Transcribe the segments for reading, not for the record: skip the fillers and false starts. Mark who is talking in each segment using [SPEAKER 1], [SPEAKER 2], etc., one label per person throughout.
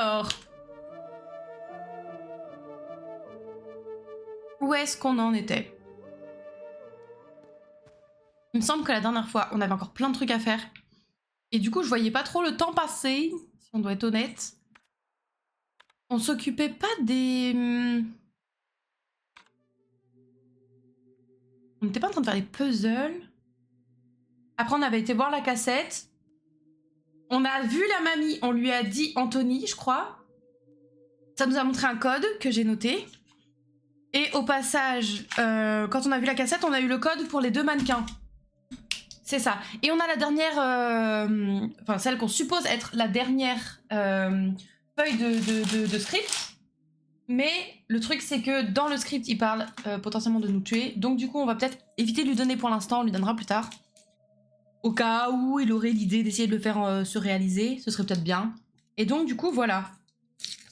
[SPEAKER 1] Alors, où est-ce qu'on en était? Il me semble que la dernière fois, on avait encore plein de trucs à faire. Et du coup, je voyais pas trop le temps passer, si on doit être honnête. On s'occupait pas des... On n'était pas en train de faire des puzzles. Après, on avait été voir la cassette. On a vu la mamie, on lui a dit Anthony, je crois. Ça nous a montré un code que j'ai noté. Et au passage, quand on a vu la cassette, on a eu le code pour les 2 mannequins. C'est ça. Et on a la dernière... Enfin, celle qu'on suppose être la dernière feuille de script. Mais le truc, c'est que dans le script, il parle potentiellement de nous tuer. Donc du coup, on va peut-être éviter de lui donner pour l'instant. On lui donnera plus tard. Au cas où il aurait l'idée d'essayer de le faire se réaliser. Ce serait peut-être bien. Et donc du coup, voilà.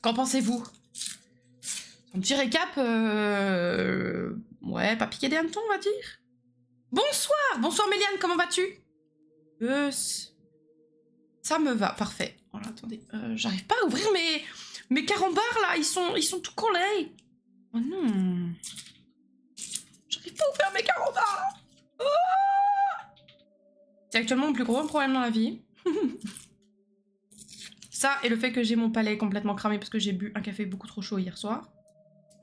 [SPEAKER 1] Qu'en pensez-vous? Un petit récap... Ouais, pas piquer des hannetons, on va dire. Bonsoir! Bonsoir Méliane, comment vas-tu? Ça me va, parfait. Voilà, attendez, j'arrive pas à ouvrir mes carambars là, ils sont tout collés. Oh non. J'arrive pas à ouvrir mes carambars. Oh, c'est actuellement mon plus gros problème dans la vie. Ça et le fait que j'ai mon palais complètement cramé parce que j'ai bu un café beaucoup trop chaud hier soir.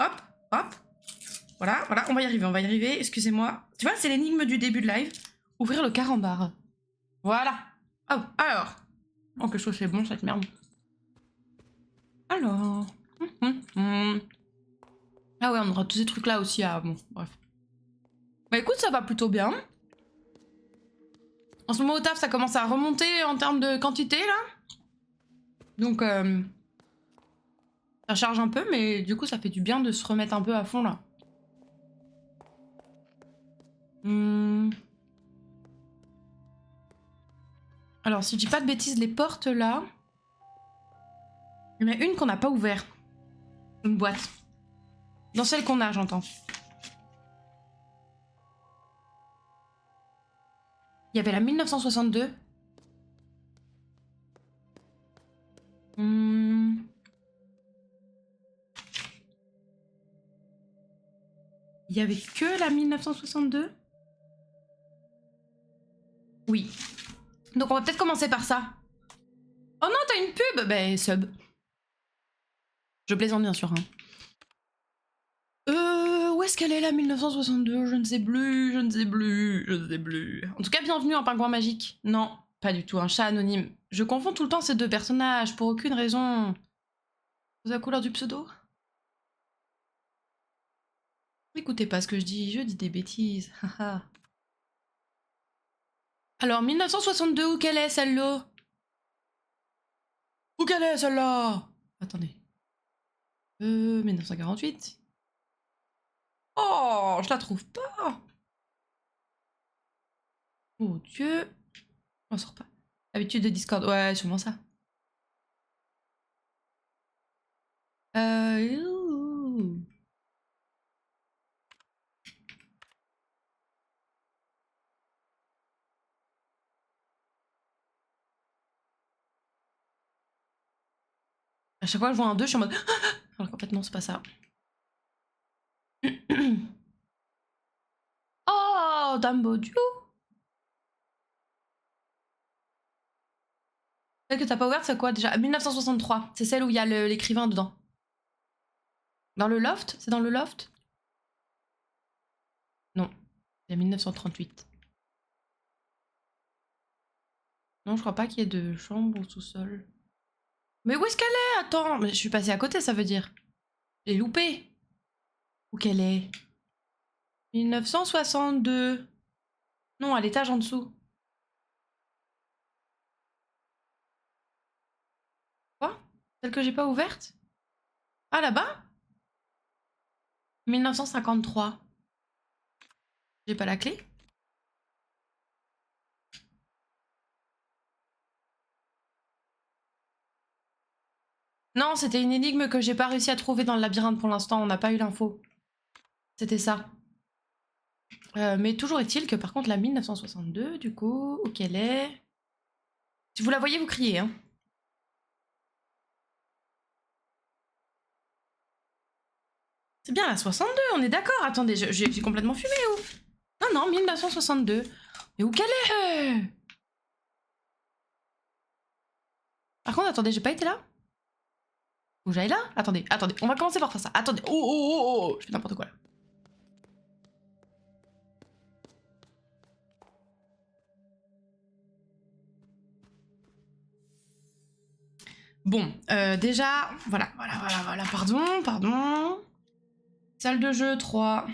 [SPEAKER 1] Hop, hop. Voilà, voilà, on va y arriver, excusez-moi. Tu vois, c'est l'énigme du début de live. Ouvrir le carambar. Voilà. Oh, alors. Oh, quelque chose c'est bon cette merde. Alors. Ah ouais, on aura tous ces trucs là aussi à... Bon, bref. Bah écoute, ça va plutôt bien. En ce moment au taf, ça commence à remonter en termes de quantité là. Donc, ça charge un peu, mais du coup, ça fait du bien de se remettre un peu à fond là. Alors, si je dis pas de bêtises, les portes là... Il y en a une qu'on n'a pas ouverte. Une boîte. Dans celle qu'on a, j'entends. Il y avait la 1962. Il y avait que la 1962? Oui. Donc on va peut-être commencer par ça. Oh non, t'as une pub! Ben, sub. Je plaisante bien sûr. Hein. Où est-ce qu'elle est la 1962? Je ne sais plus, je ne sais plus, je ne sais plus. En tout cas, bienvenue en pingouin magique. Non, pas du tout, un chat anonyme. Je confonds tout le temps ces deux personnages, pour aucune raison. C'est la couleur du pseudo? Écoutez pas ce que je dis des bêtises. Alors, 1962, où qu'elle est celle-là? Où qu'elle est celle-là? Attendez. 1948. Oh, je la trouve pas. Oh Dieu. On sort pas. Habitude de Discord. Ouais, sûrement ça. Ouh. À chaque fois que je vois un 2, je suis en mode... Alors qu'en fait, non, c'est pas ça. Oh, Dumbo Dieu. Celle que t'as pas ouverte, c'est quoi déjà? 1963. C'est celle où il y a l'écrivain dedans. Dans le loft? C'est dans le loft? Non. Il y a 1938. Non, je crois pas qu'il y ait de chambre au sous-sol. Mais où est-ce qu'elle est? Attends, mais je suis passée à côté, ça veut dire. J'ai loupé. Où qu'elle est? 1962. Non, à l'étage en dessous. Quoi? Celle que j'ai pas ouverte? Ah, là-bas? 1953. J'ai pas la clé? Non, c'était une énigme que j'ai pas réussi à trouver dans le labyrinthe pour l'instant, on n'a pas eu l'info. C'était ça. Mais toujours est-il que par contre la 1962, du coup, où qu'elle est? Si vous la voyez, vous criez, hein. C'est bien la 62, on est d'accord. Attendez, j'ai complètement fumé ou? Non, non, 1962. Mais où qu'elle est? Par contre, attendez, j'ai pas été là? Faut que j'aille là? Attendez, attendez, on va commencer par faire ça. Attendez, oh, oh, oh, oh, je fais n'importe quoi là. Bon, déjà, voilà, pardon. Salle de jeu 3.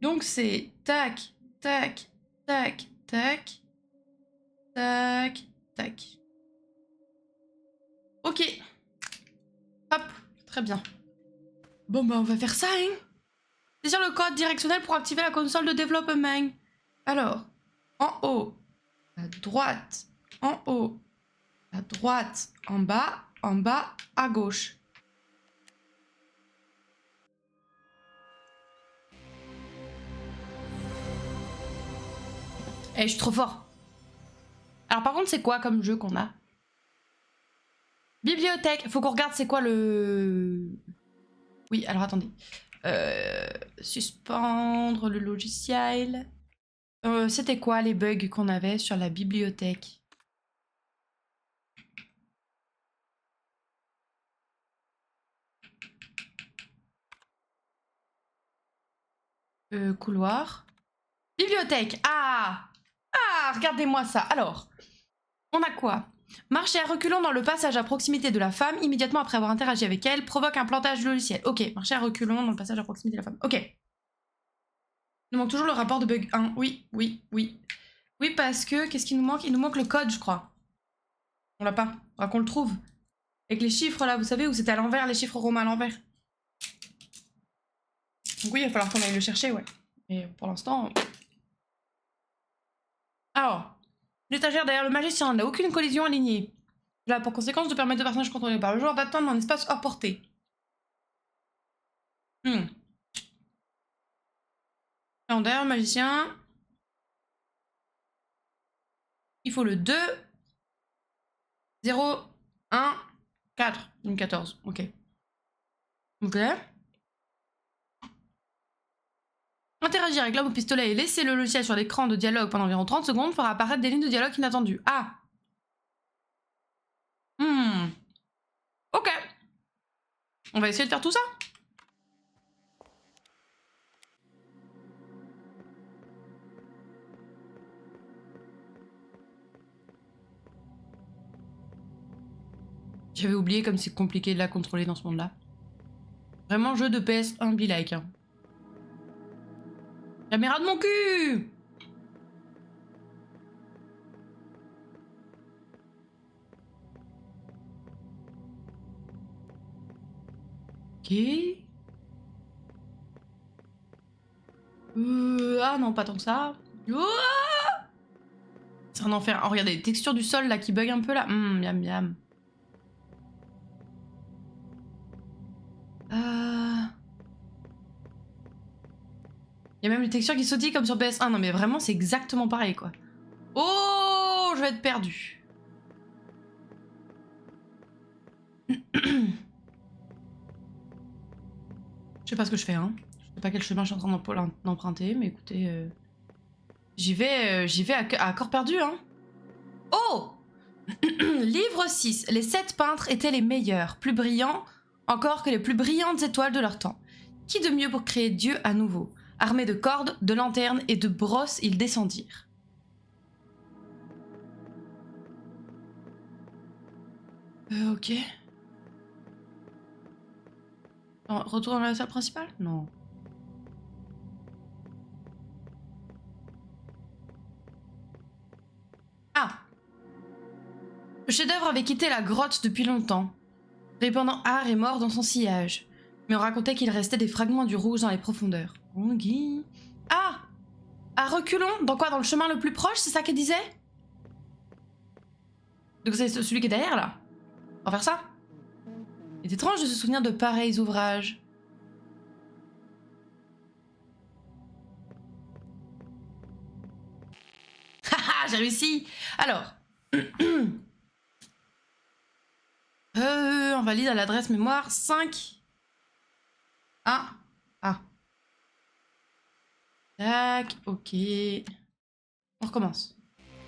[SPEAKER 1] Donc c'est tac, tac, tac, tac, tac, tac. Ok. Hop, très bien. Bon bah on va faire ça, hein. Saisir le code directionnel pour activer la console de développement. Alors, en haut, à droite, en haut, à droite, en bas, à gauche. Eh, je suis trop fort. Alors par contre, c'est quoi comme jeu qu'on a? Bibliothèque. Faut qu'on regarde c'est quoi le... Oui, alors attendez. Suspendre le logiciel. C'était quoi les bugs qu'on avait sur la bibliothèque? Couloir. Bibliothèque. Ah! Ah, regardez-moi ça. Alors, on a quoi? Marcher à reculons dans le passage à proximité de la femme, immédiatement après avoir interagi avec elle, provoque un plantage du logiciel. Ok, marcher à reculons dans le passage à proximité de la femme. Ok. Il nous manque toujours le rapport de bug 1. Oui, oui, oui. Oui, parce que, qu'est-ce qu'il nous manque? Il nous manque le code, je crois. On l'a pas. Faudra qu'on le trouve. Avec les chiffres, là, vous savez, où c'était à l'envers, les chiffres romains à l'envers. Donc oui, il va falloir qu'on aille le chercher, ouais. Mais pour l'instant... Alors, l'étagère derrière le magicien n'a aucune collision alignée. Cela a pour conséquence de permettre aux personnages contrôlés par le joueur d'attendre un espace hors portée. Alors, derrière le magicien... Il faut le 2... 0... 1... 4. Une 14. Ok. Ok. Interagir avec l'homme au pistolet et laisser le logiciel sur l'écran de dialogue pendant environ 30 secondes fera apparaître des lignes de dialogue inattendues. Ah. Ok. On va essayer de faire tout ça. J'avais oublié comme c'est compliqué de la contrôler dans ce monde-là. Vraiment jeu de PS1 be like. Hein. Caméra de mon cul. Ok. Ah non, pas tant que ça. C'est un enfer. Oh, regardez, les textures du sol là qui bug un peu là. Miam miam. Il y a même les textures qui sautillent comme sur PS1. Non mais vraiment, c'est exactement pareil quoi. Oh, je vais être perdue. Je sais pas ce que je fais, hein. Je sais pas quel chemin je suis en train d'emprunter, mais écoutez... J'y vais à corps perdu, hein. Oh. Livre 6. Les 7 peintres étaient les meilleurs, plus brillants encore que les plus brillantes étoiles de leur temps. Qui de mieux pour créer Dieu à nouveau? Armés de cordes, de lanternes et de brosses, ils descendirent. Ok. Retour dans la salle principale? Non. Ah! Le chef-d'œuvre avait quitté la grotte depuis longtemps, répandant art et mort dans son sillage. Mais on racontait qu'il restait des fragments du rouge dans les profondeurs. Ah! À reculons? Dans quoi? Dans le chemin le plus proche? C'est ça qu'elle disait? Donc c'est celui qui est derrière, là. On va faire ça? Il est étrange de se souvenir de pareils ouvrages. Haha, j'ai réussi! Alors... invalide à l'adresse mémoire 5. Ah. Ah. Tac, ok. On recommence.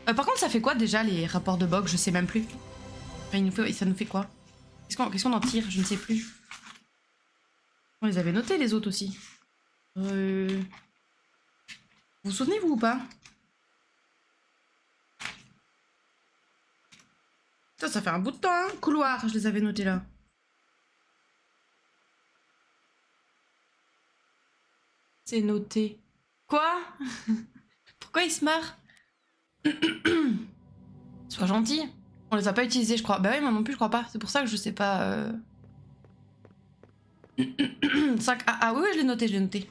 [SPEAKER 1] Par contre, ça fait quoi déjà les rapports de Bog? Je sais même plus. Enfin, ça nous fait quoi? Qu'est-ce qu'on en tire? Je ne sais plus. On les avait notés les autres aussi. Vous vous souvenez vous ou pas? Ça fait un bout de temps, hein. Couloir, je les avais notés là. C'est noté. Quoi? Pourquoi il se marre? Sois gentil. On les a pas utilisés, je crois. Bah oui, moi non plus, je crois pas. C'est pour ça que je sais pas. 5. Ah oui, je l'ai noté, je l'ai noté.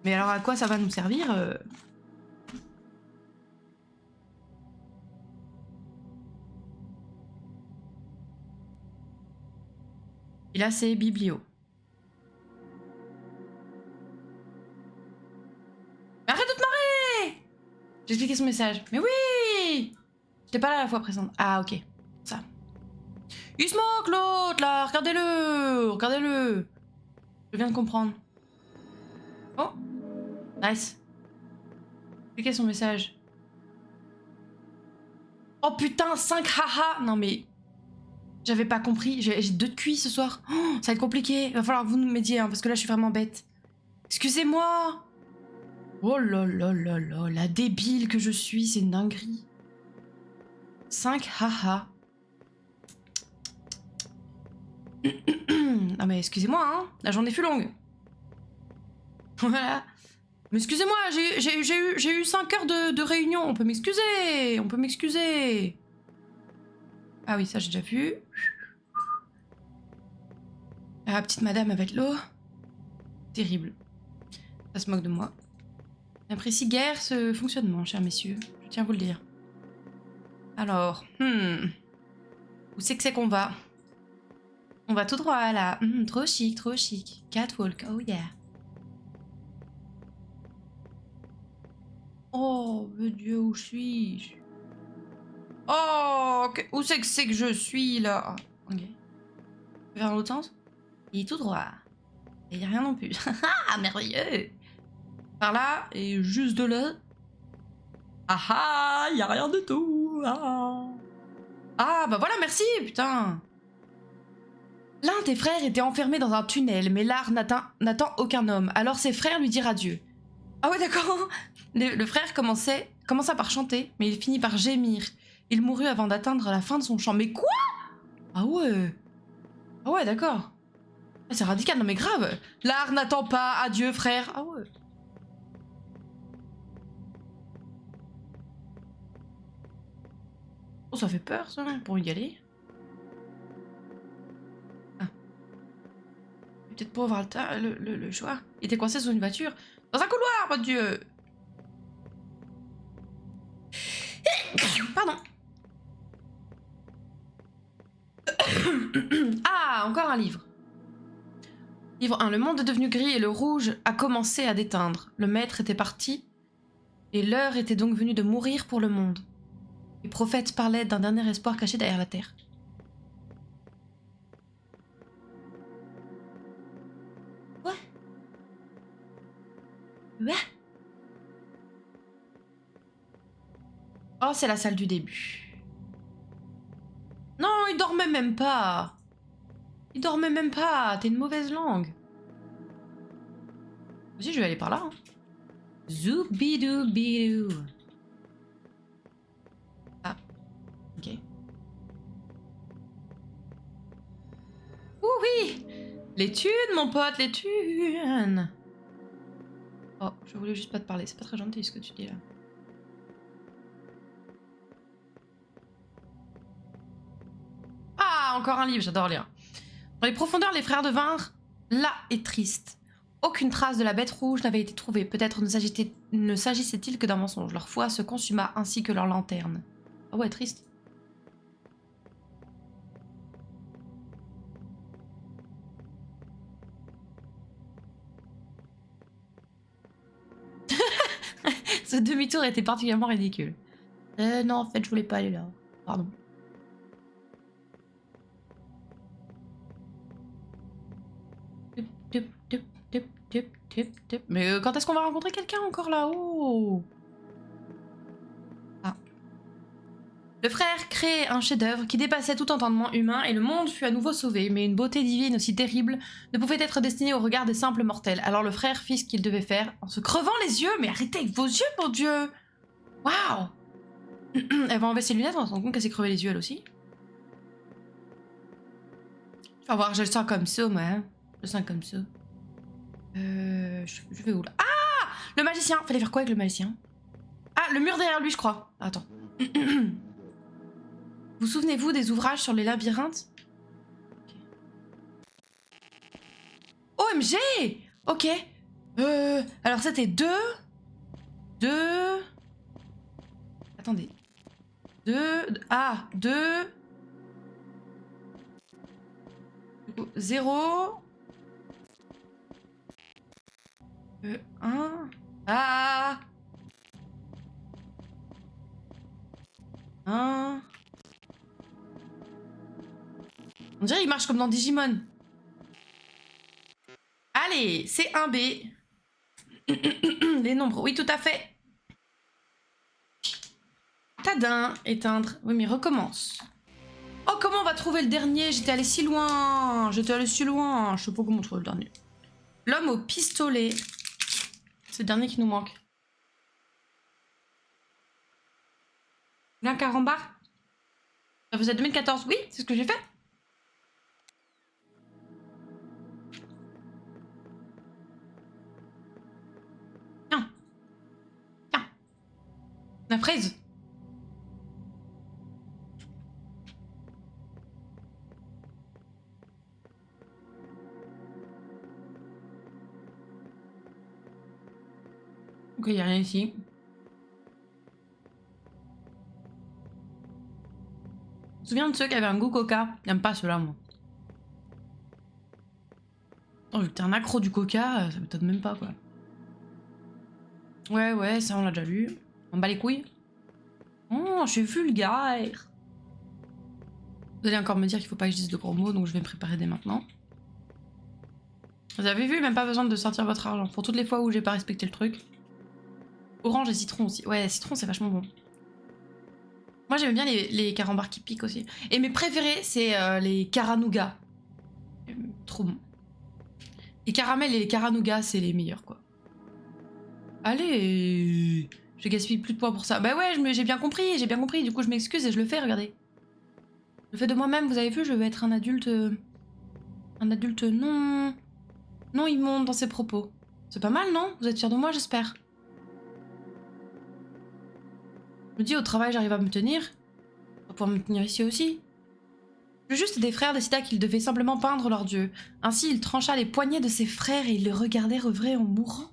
[SPEAKER 1] Mais alors, à quoi ça va nous servir? Et là, c'est biblio. Mais arrête de te marrer! J'ai expliqué son message. Mais oui! J'étais pas là la fois précédente. Ah, ok. Ça. Il se moque l'autre, là! Regardez-le! Regardez-le! Je viens de comprendre. Oh! Nice. Expliquer son message. Oh putain, 5 haha! Non mais... J'avais pas compris. J'ai 2 de QI ce soir. Oh, ça va être compliqué. Il va falloir que vous nous m'aidiez, hein, parce que là, je suis vraiment bête. Excusez-moi! Oh là là là là, la débile que je suis, c'est une dinguerie. 5 haha. Ah mais excusez-moi, hein, la journée fut longue. Voilà. Mais excusez-moi, j'ai eu 5 heures de réunion, on peut m'excuser, on peut m'excuser. Ah oui, ça j'ai déjà vu. Ah, petite madame avec l'eau. Terrible. Ça se moque de moi. J'apprécie guère ce fonctionnement, chers messieurs, je tiens à vous le dire. Alors, où c'est qu'on va? On va tout droit là. Trop chic, trop chic. Catwalk, oh yeah. Oh, mon Dieu, où suis-je? Oh, où c'est que je suis là? Ok. Vers l'autre sens? Et tout droit. Et y a rien non plus. Ah, merveilleux! Par là, et juste de là. Ah ah, y a rien du tout. Ah, ah bah voilà, merci, putain. L'un des frères était enfermé dans un tunnel, mais l'art n'attend aucun homme. Alors ses frères lui dirent adieu. Ah ouais, d'accord. Le frère commença par chanter, mais il finit par gémir. Il mourut avant d'atteindre la fin de son chant. Mais quoi? Ah ouais. Ah ouais, d'accord. C'est radical, non mais grave. L'art n'attend pas, adieu frère. Ah ouais. Oh, ça fait peur ça, pour y aller. Ah. Peut-être pour avoir le choix. Il était coincé sous une voiture. Dans un couloir, mon Dieu. Pardon. Ah, encore un livre. Livre 1. Le monde est devenu gris et le rouge a commencé à déteindre. Le maître était parti et l'heure était donc venue de mourir pour le monde. Les prophètes parlaient d'un dernier espoir caché derrière la terre. Quoi? Ouais. Oh, c'est la salle du début. Non, il dormait même pas. Il dormait même pas. T'es une mauvaise langue. Vas-y, je vais aller par là. Hein. Zoubidou-bidou. Ah. Ok. Ouh oui. Les thunes, mon pote, les thunes. Oh, je voulais juste pas te parler. C'est pas très gentil ce que tu dis là. Ah, encore un livre, j'adore lire. Dans les profondeurs, les frères devinrent là et tristes. Aucune trace de la bête rouge n'avait été trouvée. Peut-être ne s'agissait-il que d'un mensonge. Leur foi se consuma ainsi que leur lanterne. Ah ouais, triste. Ce demi-tour était particulièrement ridicule. Non, en fait, je voulais pas aller là. Pardon. Mais quand est-ce qu'on va rencontrer quelqu'un encore là-haut? Ah. Le frère crée un chef-d'œuvre qui dépassait tout entendement humain et le monde fut à nouveau sauvé, mais une beauté divine aussi terrible ne pouvait être destinée au regard des simples mortels. Alors le frère fit ce qu'il devait faire en se crevant les yeux. Mais arrêtez avec vos yeux, mon Dieu! Waouh! Elle va enlever ses lunettes, on se rend compte qu'elle s'est crevé les yeux elle aussi. Faut voir, je le sens comme ça, moi. Hein. Je le sens comme ça. Je vais où là? Ah! Le magicien! Fallait faire quoi avec le magicien? Ah, le mur derrière lui, je crois. Attends. Vous souvenez-vous des ouvrages sur les labyrinthes? OMG! Ok. Alors c'était deux. Attendez. Deux. 0. 1. Ah! 1. On dirait qu'il marche comme dans Digimon. Allez, c'est 1B. Les nombres, oui, tout à fait. Tadin, éteindre. Oui, mais recommence. Oh, comment on va trouver le dernier? J'étais allée si loin. Je sais pas comment trouver le dernier. L'homme au pistolet. C'est le dernier qui nous manque. Un carambar. Ça faisait 2014. Oui, c'est ce que j'ai fait. Tiens. La fraise. Ok, il n'y a rien ici. Je me souviens de ceux qui avaient un goût coca. J'aime pas ceux-là, moi. Oh, vu que t'es un accro du coca, ça m'étonne même pas, quoi. Ouais, ça on l'a déjà lu. On bat les couilles. Oh, je suis vulgaire. Vous allez encore me dire qu'il faut pas que je dise de gros mots, donc je vais me préparer dès maintenant. Vous avez vu, même pas besoin de sortir votre argent. Pour toutes les fois où j'ai pas respecté le truc. Orange et citron aussi. Ouais, citron c'est vachement bon. Moi j'aime bien les carambars qui piquent aussi. Et mes préférés, c'est les caranougas. Trop bon. Les caramels et les caranougas, c'est les meilleurs, quoi. Allez, je gaspille plus de points pour ça. Bah ouais, j'ai bien compris. Du coup, je m'excuse et je le fais, regardez. Je le fais de moi-même, vous avez vu, je veux être un adulte... un adulte non immonde dans ses propos. C'est pas mal, non? Vous êtes fiers de moi, j'espère. Je me dis, au travail, j'arrive à me tenir. On va pouvoir me tenir ici aussi. Le juste des frères décida qu'il devait simplement peindre leur dieu. Ainsi, il trancha les poignets de ses frères et ils le regardèrent œuvrer en mourant.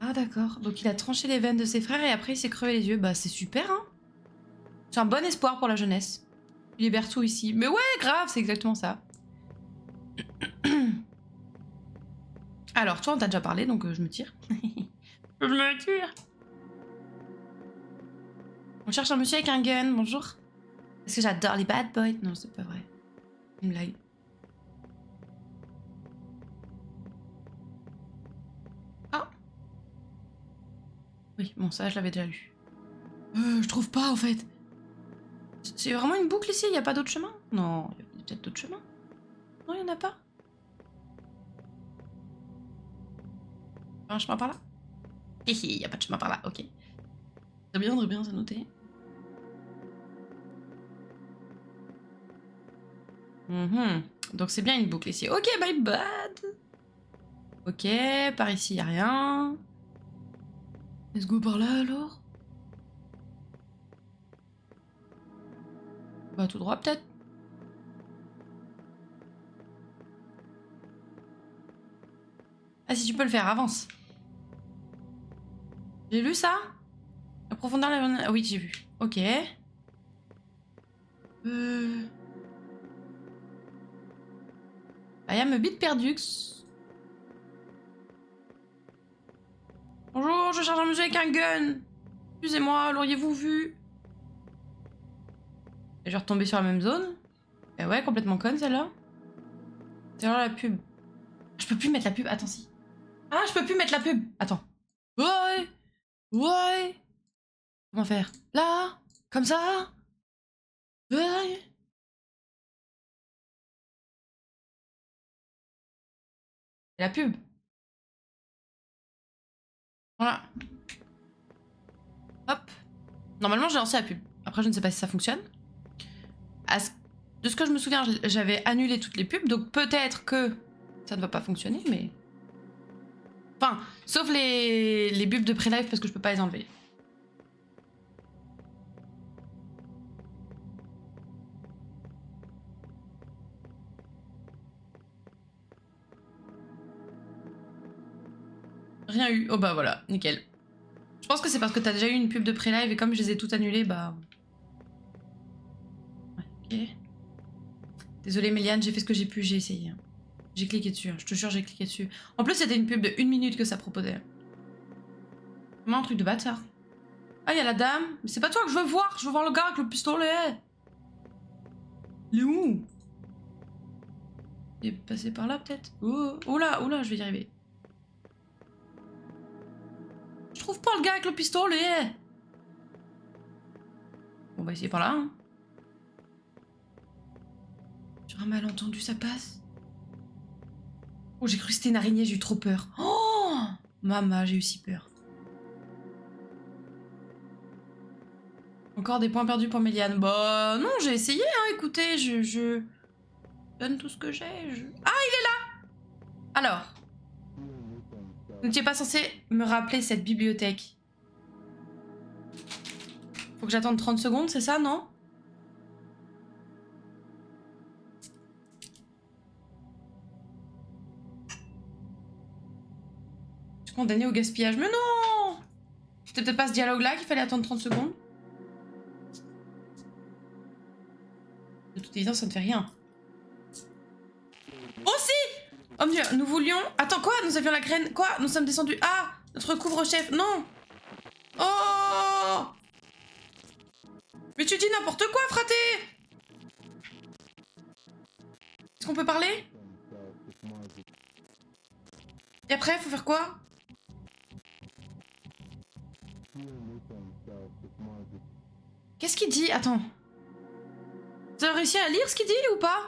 [SPEAKER 1] Ah d'accord, donc il a tranché les veines de ses frères et après il s'est crevé les yeux. Bah c'est super, hein. C'est un bon espoir pour la jeunesse. Il libère tout ici. Mais ouais, grave, c'est exactement ça. Alors, toi, on t'a déjà parlé, donc je me tire. Je me tire. On cherche un monsieur avec un gun, bonjour. Est-ce que j'adore les bad boys? Non, c'est pas vrai. Une blague. Oh. Oui, bon, ça, je l'avais déjà lu. Je trouve pas, en fait. C'est vraiment une boucle ici? Il y a pas d'autre chemin? Non, il y a peut-être d'autres chemins. Non, il y en a pas. Un chemin par là? Il y a pas de chemin par là, ok. Très bien, c'est noté. Donc c'est bien une boucle ici. Ok, my bad. Ok, par ici, y a rien. Let's go par là alors. Bah tout droit peut-être. Ah si tu peux le faire, avance. J'ai lu ça? La profondeur... Ah oui, j'ai vu. Ok. I am a bit perdux. Bonjour, je cherche un monsieur avec un gun. Excusez-moi, l'auriez-vous vu? Et je vais retomber sur la même zone. Eh ouais, complètement conne celle-là. C'est genre la pub. Je peux plus mettre la pub. Attends, si. Ah, je peux plus mettre la pub. Attends. Ouais. Ouais. Comment faire? Là. Comme ça. Ouais. La pub. Voilà. Hop. Normalement, j'ai lancé la pub. Après, je ne sais pas si ça fonctionne. De ce que je me souviens, j'avais annulé toutes les pubs, donc peut-être que ça ne va pas fonctionner, mais... Enfin, sauf les pubs de pré-live parce que je peux pas les enlever. Rien eu. Oh bah voilà, nickel. Je pense que c'est parce que t'as déjà eu une pub de pré-live et comme je les ai toutes annulées, bah... Ouais, ok. Désolée Méliane, j'ai fait ce que j'ai pu, j'ai essayé. J'ai cliqué dessus, je te jure j'ai cliqué dessus. En plus c'était une pub de 1 minute que ça proposait. Vraiment un truc de bâtard. Ah y'a la dame, mais c'est pas toi que je veux voir le gars avec le pistolet. Il est où? Il est passé par là peut-être? Oh là, je vais y arriver. Je trouve pas le gars avec le pistolet. On va essayer par là. Hein. Sur un malentendu, ça passe. Oh, j'ai cru que c'était une araignée, j'ai eu trop peur. Oh Maman, j'ai eu si peur. Encore des points perdus pour Méliane. Bah non, j'ai essayé, hein, écoutez, je donne tout ce que j'ai. Ah, il est là. Alors. Donc tu n'es pas censé me rappeler cette bibliothèque. Faut que j'attende 30 secondes, c'est ça, non? Je suis condamnée au gaspillage. Mais non! C'était peut-être pas ce dialogue-là qu'il fallait attendre 30 secondes. De toute évidence, ça ne fait rien. Oh si! Oh mieux, nous voulions... Attends, quoi? Nous avions la graine... Quoi? Nous sommes descendus... Ah! Notre couvre-chef... Non! Oh! Mais tu dis n'importe quoi, fraté! Est-ce qu'on peut parler? Et après, faut faire quoi? Qu'est-ce qu'il dit? Attends. Vous avez réussi à lire ce qu'il dit ou pas?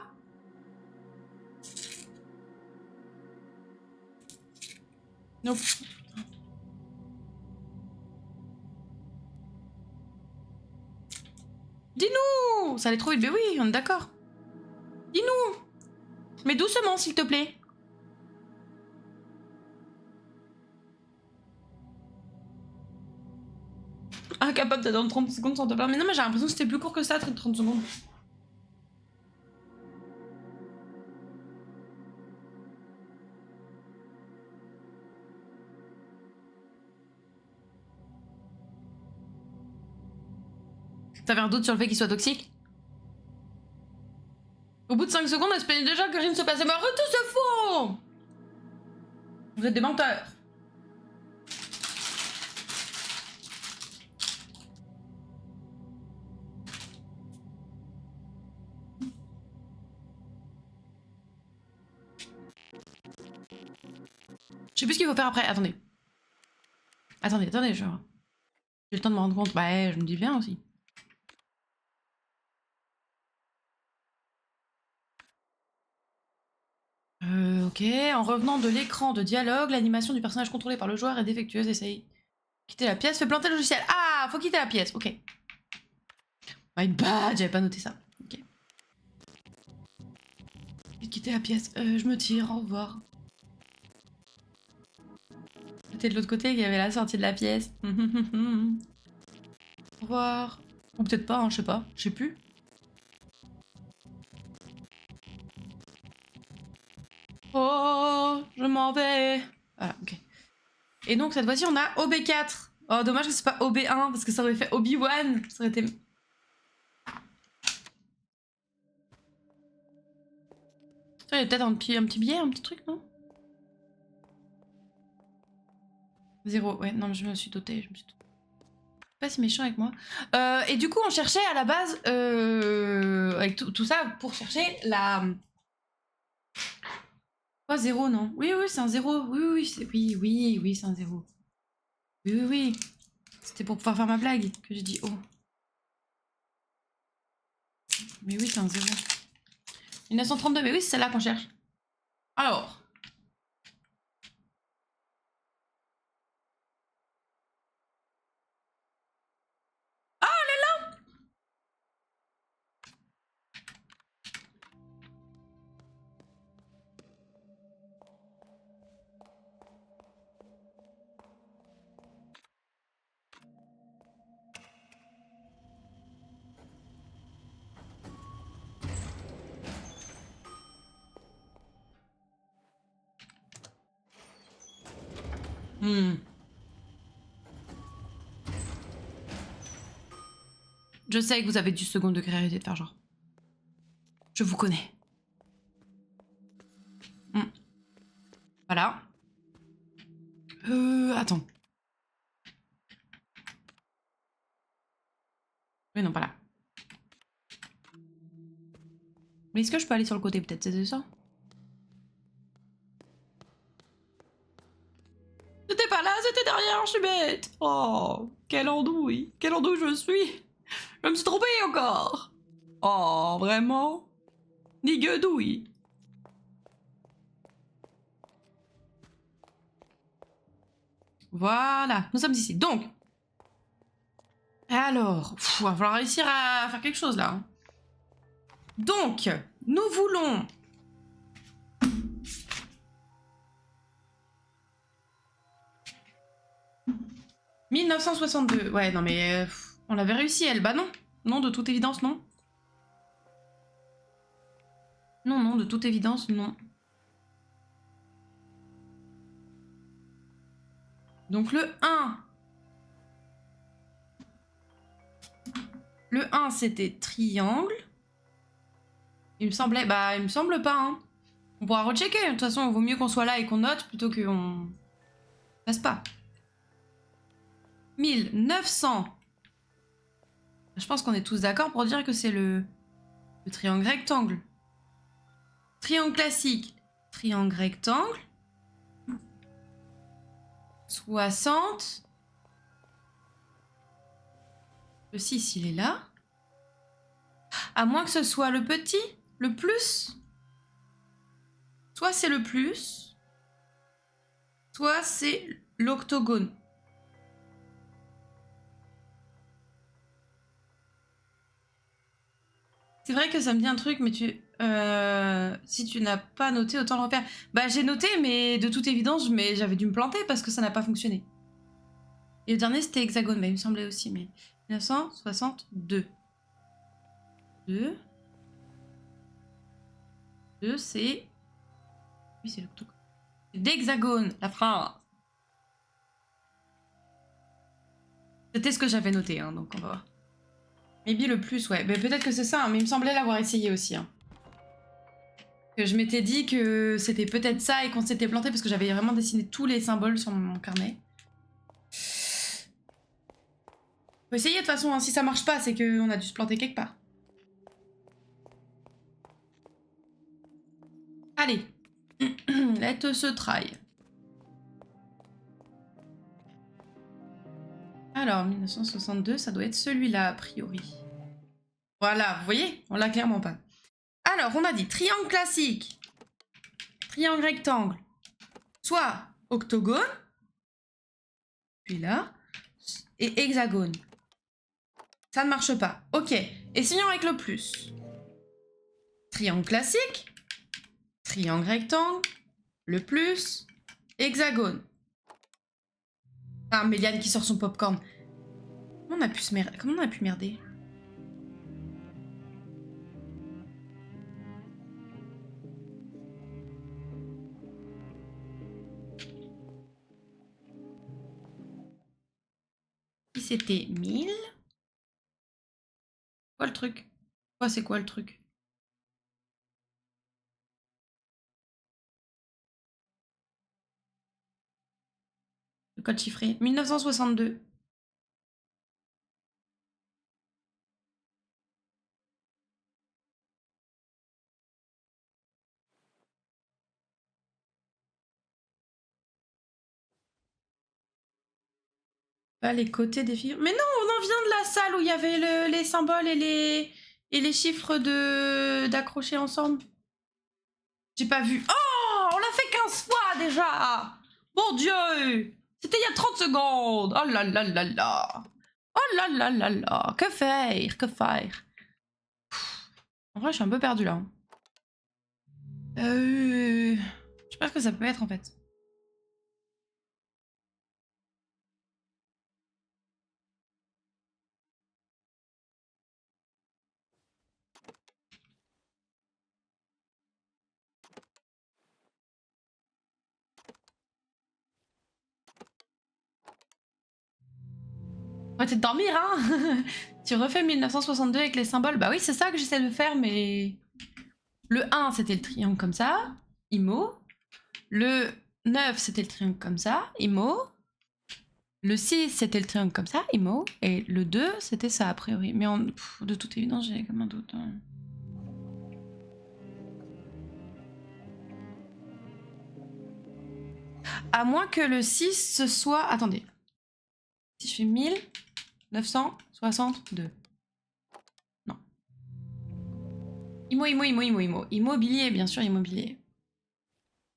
[SPEAKER 1] Nope. Dis-nous! Ça allait trop vite, mais oui, on est d'accord. Dis-nous! Mais doucement, s'il te plaît. Incapable d'attendre 30 secondes sans te parler. Mais non, mais j'ai l'impression que c'était plus court que ça, 30 secondes. T'avais un doute sur le fait qu'il soit toxique? Au bout de 5 secondes, elle se plaignait déjà que rien ne se passait. Mais arrête, c'est faux! Vous êtes des menteurs. Je sais plus ce qu'il faut faire après. Attendez. Attendez, j'ai le temps de me rendre compte. Bah, je me dis bien aussi. Ok. En revenant de l'écran de dialogue, l'animation du personnage contrôlé par le joueur est défectueuse. Essaye. Quitter la pièce, fait planter le logiciel. Ah, faut quitter la pièce. Ok. My bad, j'avais pas noté ça. Ok. Quitter la pièce. Je me tire, au revoir. C'était de l'autre côté qu'il y avait la sortie de la pièce. Au revoir. Ou peut-être pas, hein, je sais pas. Je sais plus. Oh, je m'en vais. Voilà, ok. Et donc cette fois-ci, on a OB4. Oh, dommage que c'est pas OB1 parce que ça aurait fait Obi-Wan. Ça aurait été. Il y a peut-être un petit billet, un petit truc, non? 0. Ouais, non, mais je me suis dotée. Pas si méchant avec moi. Et du coup, on cherchait à la base, avec tout ça, pour chercher la... Quoi, 0, non? Oui, oui, c'est un 0. Oui, oui, oui, oui, oui, c'est un 0. Oui, oui, oui. C'était pour pouvoir faire ma blague que j'ai dit oh. Mais oui, c'est un 0. 1932, mais oui, c'est celle-là qu'on cherche. Alors. Ah, elle est là! Je sais que vous avez du second degré, arrêtez de faire genre. Je vous connais. Voilà. Attends. Oui, non, pas là. Mais est-ce que je peux aller sur le côté, peut-être, c'est ça? C'était pas là, c'était derrière, je suis bête. Oh, quelle andouille. Quelle andouille je suis. Je me suis trompée encore. Oh, vraiment? Ni guedouille. Voilà, nous sommes ici. Donc, alors, il va falloir réussir à faire quelque chose là. Donc, nous voulons... « 1962. » Ouais, non mais... on l'avait réussi, elle. Bah non. Non, de toute évidence, non. Non, non, de toute évidence, non. Donc le 1. Le 1, c'était triangle. Il me semblait... Bah, il me semble pas, hein. On pourra rechecker. De toute façon, il vaut mieux qu'on soit là et qu'on note plutôt qu'on... Passe pas. 1900. Je pense qu'on est tous d'accord pour dire que c'est le triangle rectangle. Triangle classique. Triangle rectangle. 60. Le 6, il est là. À moins que ce soit le petit, le plus. Soit c'est le plus, soit c'est l'octogone. C'est vrai que ça me dit un truc, mais si tu n'as pas noté, autant le refaire. Bah j'ai noté, mais de toute évidence, j'avais dû me planter parce que ça n'a pas fonctionné. Et le dernier, c'était hexagone, mais il me semblait aussi, mais... 1962. 2. 2, c'est... Oui, c'est l'octogone. D'hexagone, la France. C'était ce que j'avais noté, hein, donc on va voir. Maybe le plus, ouais. Mais peut-être que c'est ça, hein, mais il me semblait l'avoir essayé aussi. Hein. Que je m'étais dit que c'était peut-être ça et qu'on s'était planté parce que j'avais vraiment dessiné tous les symboles sur mon carnet. Faut essayer de toute façon, hein. Si ça marche pas, c'est qu'on a dû se planter quelque part. Allez. Let's try. Alors, 1962, ça doit être celui-là, a priori. Voilà, vous voyez, on l'a clairement pas. Alors, on a dit triangle classique, triangle rectangle, soit octogone, puis là, et hexagone. Ça ne marche pas. Ok, essayons avec le plus. Triangle classique, triangle rectangle, le plus, hexagone. Ah, Méliane qui sort son popcorn. Comment on a pu se merder? Comment on a pu merder? Si c'était 1000... Quoi le truc? Quoi, c'est quoi le truc? Le code chiffré. 1962. Pas les côtés des figures. Mais non, on en vient de la salle où il y avait les symboles et les chiffres d'accrocher ensemble. J'ai pas vu. Oh, on l'a fait 15 fois déjà. Mon Dieu. C'était il y a 30 secondes. Oh là là là là. Oh là là là là. Que faire? Que faire? En vrai, je suis un peu perdue là. Je sais pas ce que ça peut être en fait. On va peut-être dormir, hein. Tu refais 1962 avec les symboles. Bah oui, c'est ça que j'essaie de faire, mais... Le 1, c'était le triangle comme ça, IMO. Le 9, c'était le triangle comme ça, IMO. Le 6, c'était le triangle comme ça, IMO. Et le 2, c'était ça, a priori. Mais de toute évidence, j'ai comme un doute. Hein. À moins que le 6, ce soit... Attendez. Si je fais 1962. Non. IMO. Immobilier, bien sûr, immobilier.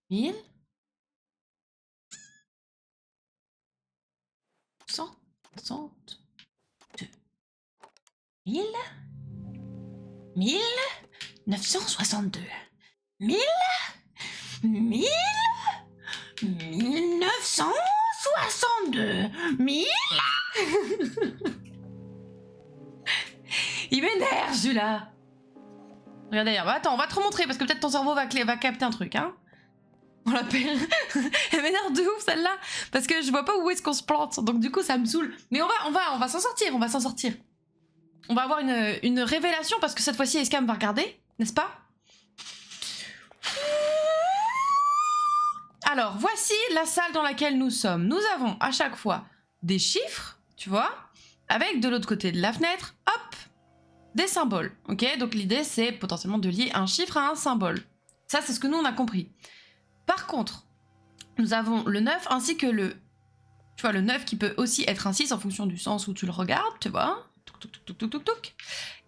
[SPEAKER 1] 1000. 162. 1000. 1962. 1000. 1962. 1000. Il m'énerve celui-là. Regarde d'ailleurs. Attends, on va te remontrer parce que peut-être ton cerveau va capter un truc, hein. On l'appelle. Elle m'énerve de ouf celle-là parce que je vois pas où est-ce qu'on se plante. Donc du coup ça me saoule. Mais on va s'en sortir. On va s'en sortir. On va avoir une révélation parce que cette fois-ci Escam va regarder, n'est-ce pas? Alors, voici la salle dans laquelle nous sommes. Nous avons à chaque fois des chiffres, tu vois, avec de l'autre côté de la fenêtre, hop, des symboles. Ok, donc l'idée c'est potentiellement de lier un chiffre à un symbole. Ça, c'est ce que nous on a compris. Par contre, nous avons le 9 ainsi que le... Tu vois, le 9 qui peut aussi être un 6 en fonction du sens où tu le regardes, tu vois.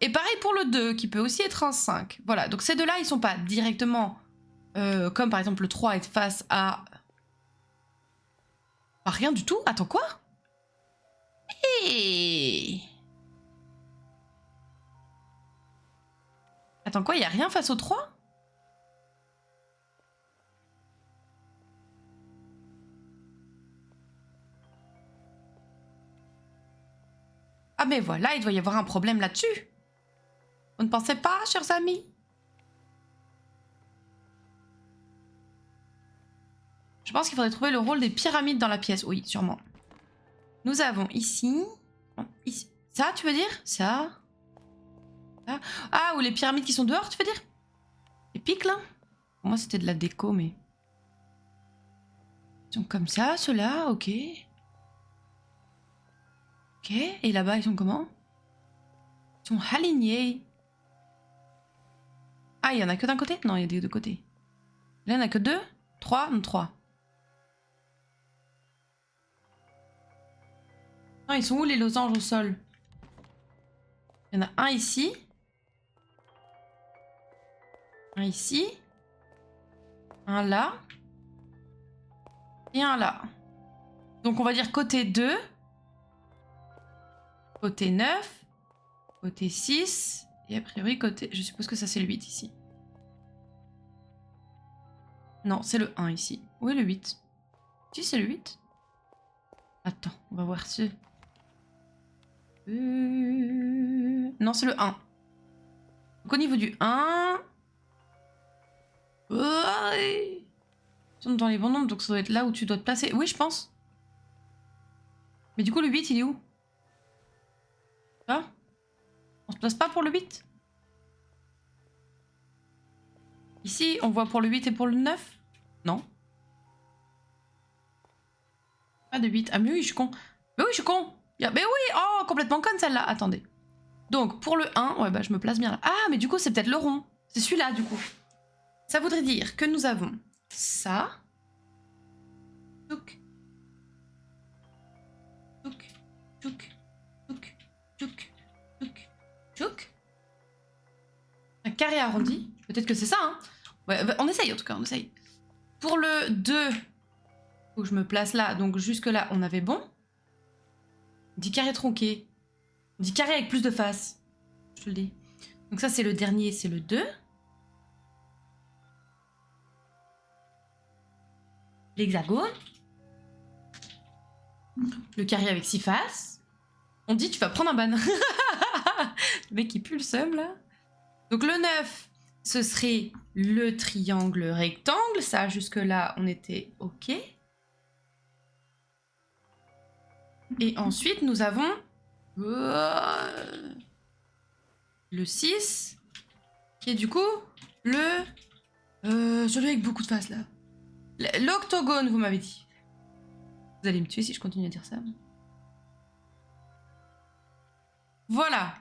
[SPEAKER 1] Et pareil pour le 2 qui peut aussi être un 5. Voilà, donc ces deux-là, ils sont pas directement... comme par exemple le 3 est face à... Bah, rien du tout. Attends, quoi? Hey. Attends, quoi? Il y a rien face au 3? Ah mais voilà, il doit y avoir un problème là-dessus. Vous ne pensez pas, chers amis? Je pense qu'il faudrait trouver le rôle des pyramides dans la pièce. Oui, sûrement. Nous avons ici... ici. Ça, tu veux dire? Ça. Ah, ou les pyramides qui sont dehors, tu veux dire? Les pics, là? Pour moi, c'était de la déco, mais... Ils sont comme ça, ceux-là, ok. Ok, et là-bas, ils sont comment? Ils sont alignés. Ah, il y en a que d'un côté? Non, il y a des deux côtés. Là, il n'y en a que deux? Trois? Non, trois. Non, ils sont où les losanges au sol? Il y en a un ici. Un ici. Un là. Et un là. Donc on va dire côté 2. Côté 9. Côté 6. Et a priori côté... Je suppose que ça c'est le 8 ici. Non, c'est le 1 ici. Où est le 8? Si, c'est le 8. Attends, on va voir ce... Non, c'est le 1. Donc au niveau du 1... Ils sont dans les bons nombres, donc ça doit être là où tu dois te placer. Oui, je pense. Mais du coup, le 8, il est où? Là? On se place pas pour le 8? Ici, on voit pour le 8 et pour le 9? Non. Pas de 8. Ah mais oui, je suis con. Mais oui, je suis con. Mais oui, oh, complètement conne celle-là. Attendez. Donc, pour le 1, ouais, bah je me place bien là. Ah, mais du coup, c'est peut-être le rond. C'est celui-là, du coup. Ça voudrait dire que nous avons ça. Touc. Touc. tchouk, tchouk, tchouk, tchouk, tchouk. Un carré arrondi. Peut-être que c'est ça, hein. Ouais, bah, on essaye en tout cas, on essaye. Pour le 2, faut que je me place là. Donc jusque là, on avait bon. On dit carré tronqué. On dit carré avec plus de faces. Je te le dis. Donc ça, c'est le dernier, c'est le 2. L'hexagone. Le carré avec 6 faces. On dit tu vas prendre un ban. Le mec il pue le seum là. Donc le 9, ce serait le triangle rectangle. Ça, jusque là, on était OK. Et ensuite, nous avons le 6, qui est du coup celui avec beaucoup de faces là. L'octogone, vous m'avez dit. Vous allez me tuer si je continue à dire ça. Voilà.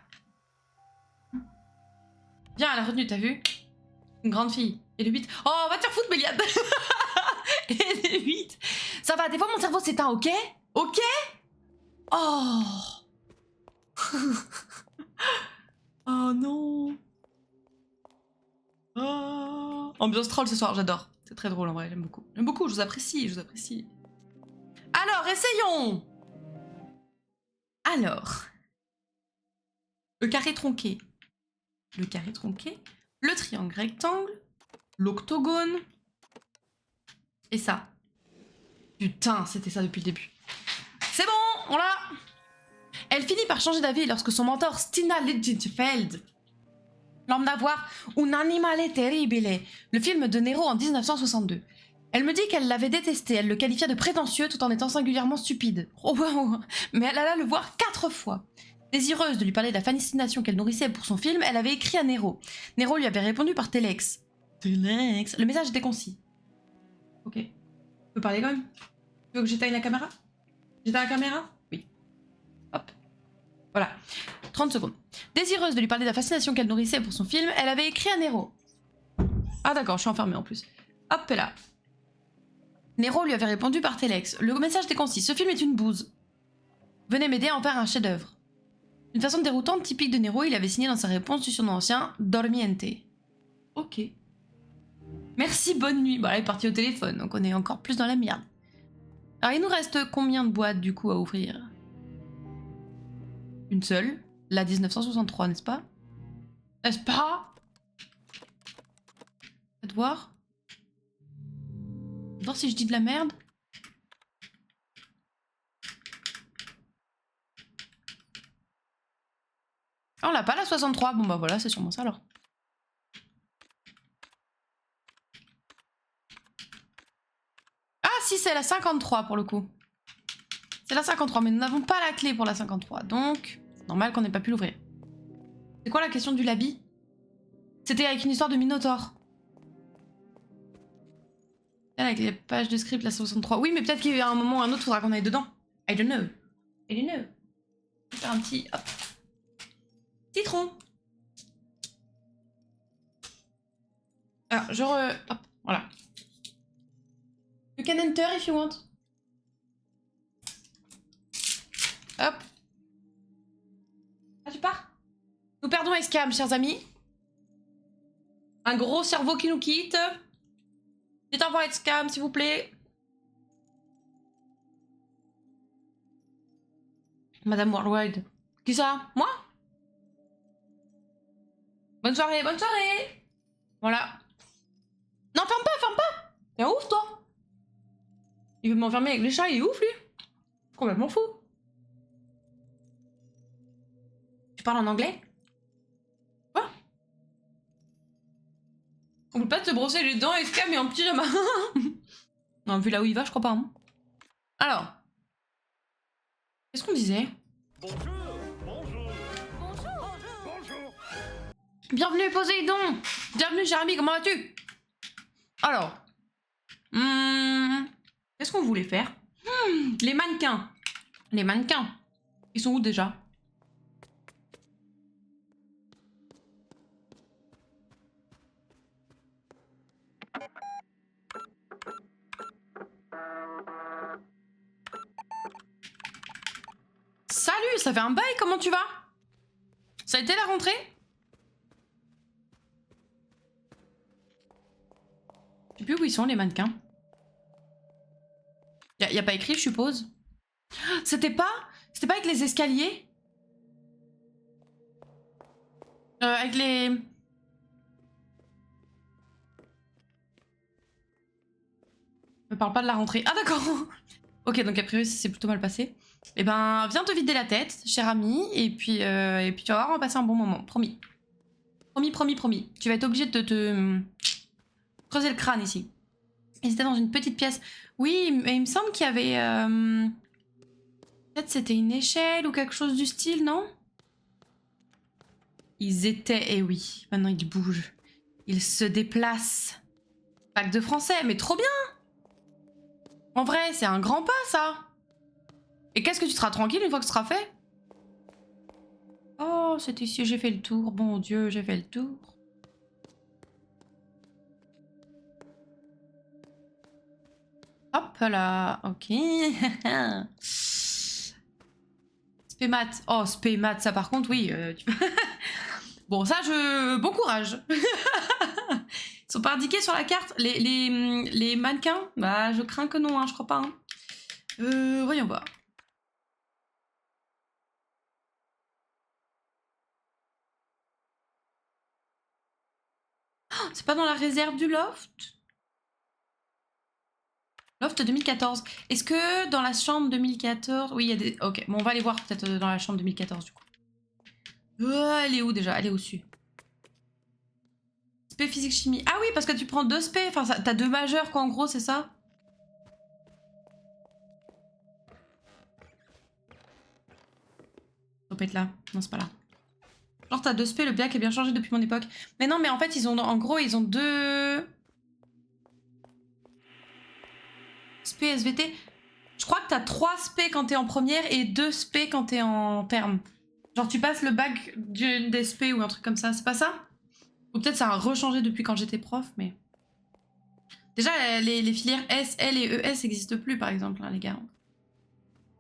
[SPEAKER 1] Bien, elle a retenu, t'as vu? Une grande fille. Et le 8. Oh, va te faire foutre, Méliade. Et le 8. Ça va, des fois mon cerveau s'éteint, ok? Ok? Oh. Oh non. Oh. Ambiance troll ce soir, j'adore. C'est très drôle en vrai, j'aime beaucoup. J'aime beaucoup, je vous apprécie, je vous apprécie. Alors, essayons. Alors. Le carré tronqué. Le carré tronqué. Le triangle rectangle. L'octogone. Et ça. Putain, c'était ça depuis le début. C'est bon, on l'a. Elle finit par changer d'avis lorsque son mentor Stina Lichtenfeld l'emmena voir Un animale terribile, le film de Nero en 1962. Elle me dit qu'elle l'avait détesté, elle le qualifia de prétentieux tout en étant singulièrement stupide. Oh wow. Mais elle alla le voir 4 fois. Désireuse de lui parler de la fascination qu'elle nourrissait pour son film, elle avait écrit à Nero. Nero lui avait répondu par Telex. Telex. Le message était concis. Ok. Tu peux parler quand même? Tu veux que j'éteigne la caméra? J'éteins la caméra? Oui. Hop. Voilà. 30 secondes. Désireuse de lui parler de la fascination qu'elle nourrissait pour son film, elle avait écrit à Nero. Ah d'accord, je suis enfermée en plus. Hop là. Nero lui avait répondu par Telex. Le message était concis. Ce film est une bouse. Venez m'aider à en faire un chef-d'œuvre. D'une façon déroutante, typique de Nero, il avait signé dans sa réponse du surnom ancien Dormiente. Ok. Merci, bonne nuit. Bon, elle est partie au téléphone, donc on est encore plus dans la merde. Alors, il nous reste combien de boîtes, du coup, à ouvrir? Une seule. La 1963, n'est-ce pas? N'est-ce pas? Faites voir. Voir si je dis de la merde. Ah, on l'a pas, la 63. Bon, bah voilà, c'est sûrement ça, alors. Ah, si, c'est la 53, pour le coup. C'est la 53, mais nous n'avons pas la clé pour la 53, donc c'est normal qu'on n'ait pas pu l'ouvrir. C'est quoi la question du labi? C'était avec une histoire de Minotaure. Avec les pages de script, la 63. Oui, mais peut-être qu'il y a un moment ou un autre, il faudra qu'on aille dedans. I don't know. I don't know. Je vais faire un petit... Hop. Citron. Alors, genre... hop, voilà. You can enter if you want. Hop. Ah, tu pars? Nous perdons Escam, chers amis. Un gros cerveau qui nous quitte. Dites au revoir Escam, s'il vous plaît. Madame Worldwide. Qui ça? Moi? Bonne soirée, bonne soirée. Voilà. Non, ferme pas. T'es ouf, toi. Il veut m'enfermer avec les chats, il est ouf, lui. Complètement fou. Tu parles en anglais? Quoi? On peut pas te brosser les dents, Escam, et en pyjama. Non, vu là où il va, je crois pas. Hein. Alors. Qu'est-ce qu'on disait?
[SPEAKER 2] Bonjour, bonjour. Bonjour, bonjour.
[SPEAKER 1] Bienvenue, Poséidon. Bienvenue, cher ami, comment vas-tu? Alors. Qu'est-ce qu'on voulait faire? Les mannequins. Les mannequins. Ils sont où déjà? Salut! ça fait un bail, comment tu vas? Ça a été la rentrée? Je sais plus où ils sont les mannequins. Y a pas écrit, je suppose. C'était pas avec les escaliers? Avec les... Me parle pas de la rentrée. Ah d'accord. Ok, donc a priori c'est plutôt mal passé. Eh ben, viens te vider la tête, cher ami, et puis tu vas voir, on va passer un bon moment, promis. Promis. Tu vas être obligé de te creuser le crâne ici. Ils étaient dans une petite pièce. Oui, mais il me semble qu'il y avait... Peut-être c'était une échelle ou quelque chose du style, non? Ils étaient... Eh oui, maintenant ils bougent. Ils se déplacent. Bac de français, mais trop bien! En vrai, c'est un grand pas, ça! Et qu'est-ce que tu seras tranquille une fois que ce sera fait? Oh, c'est ici, j'ai fait le tour. Bon Dieu, j'ai fait le tour. Hop là, ok. Spémat. Oh, spémat, ça par contre, oui. Bon, ça, bon courage. Ils sont pas indiqués sur la carte. Les mannequins, bah, je crains que non, hein, je crois pas. Hein. Voyons voir. Oh, c'est pas dans la réserve du loft? Loft 2014. Est-ce que dans la chambre 2014... Oui, il y a des... Ok, bon, on va aller voir peut-être dans la chambre 2014, du coup. Elle est où, déjà? Elle est au-dessus. Spé physique chimie. Ah oui, parce que tu prends 2 spé. Enfin, t'as 2 majeurs, quoi, en gros, c'est ça? Ça peut être là. Non, c'est pas là. Genre, t'as 2 spé, le black est bien changé depuis mon époque. Mais non, mais en fait, ils ont... En gros, ils ont 2... Spé SVT. Je crois que t'as 3 spé quand t'es en première et 2 spé quand t'es en terme. Genre, tu passes le bac d'une des spé ou un truc comme ça. C'est pas ça? Ou peut-être ça a rechangé depuis quand j'étais prof, mais... Déjà, les filières S, L et ES n'existent plus, par exemple, hein, les gars.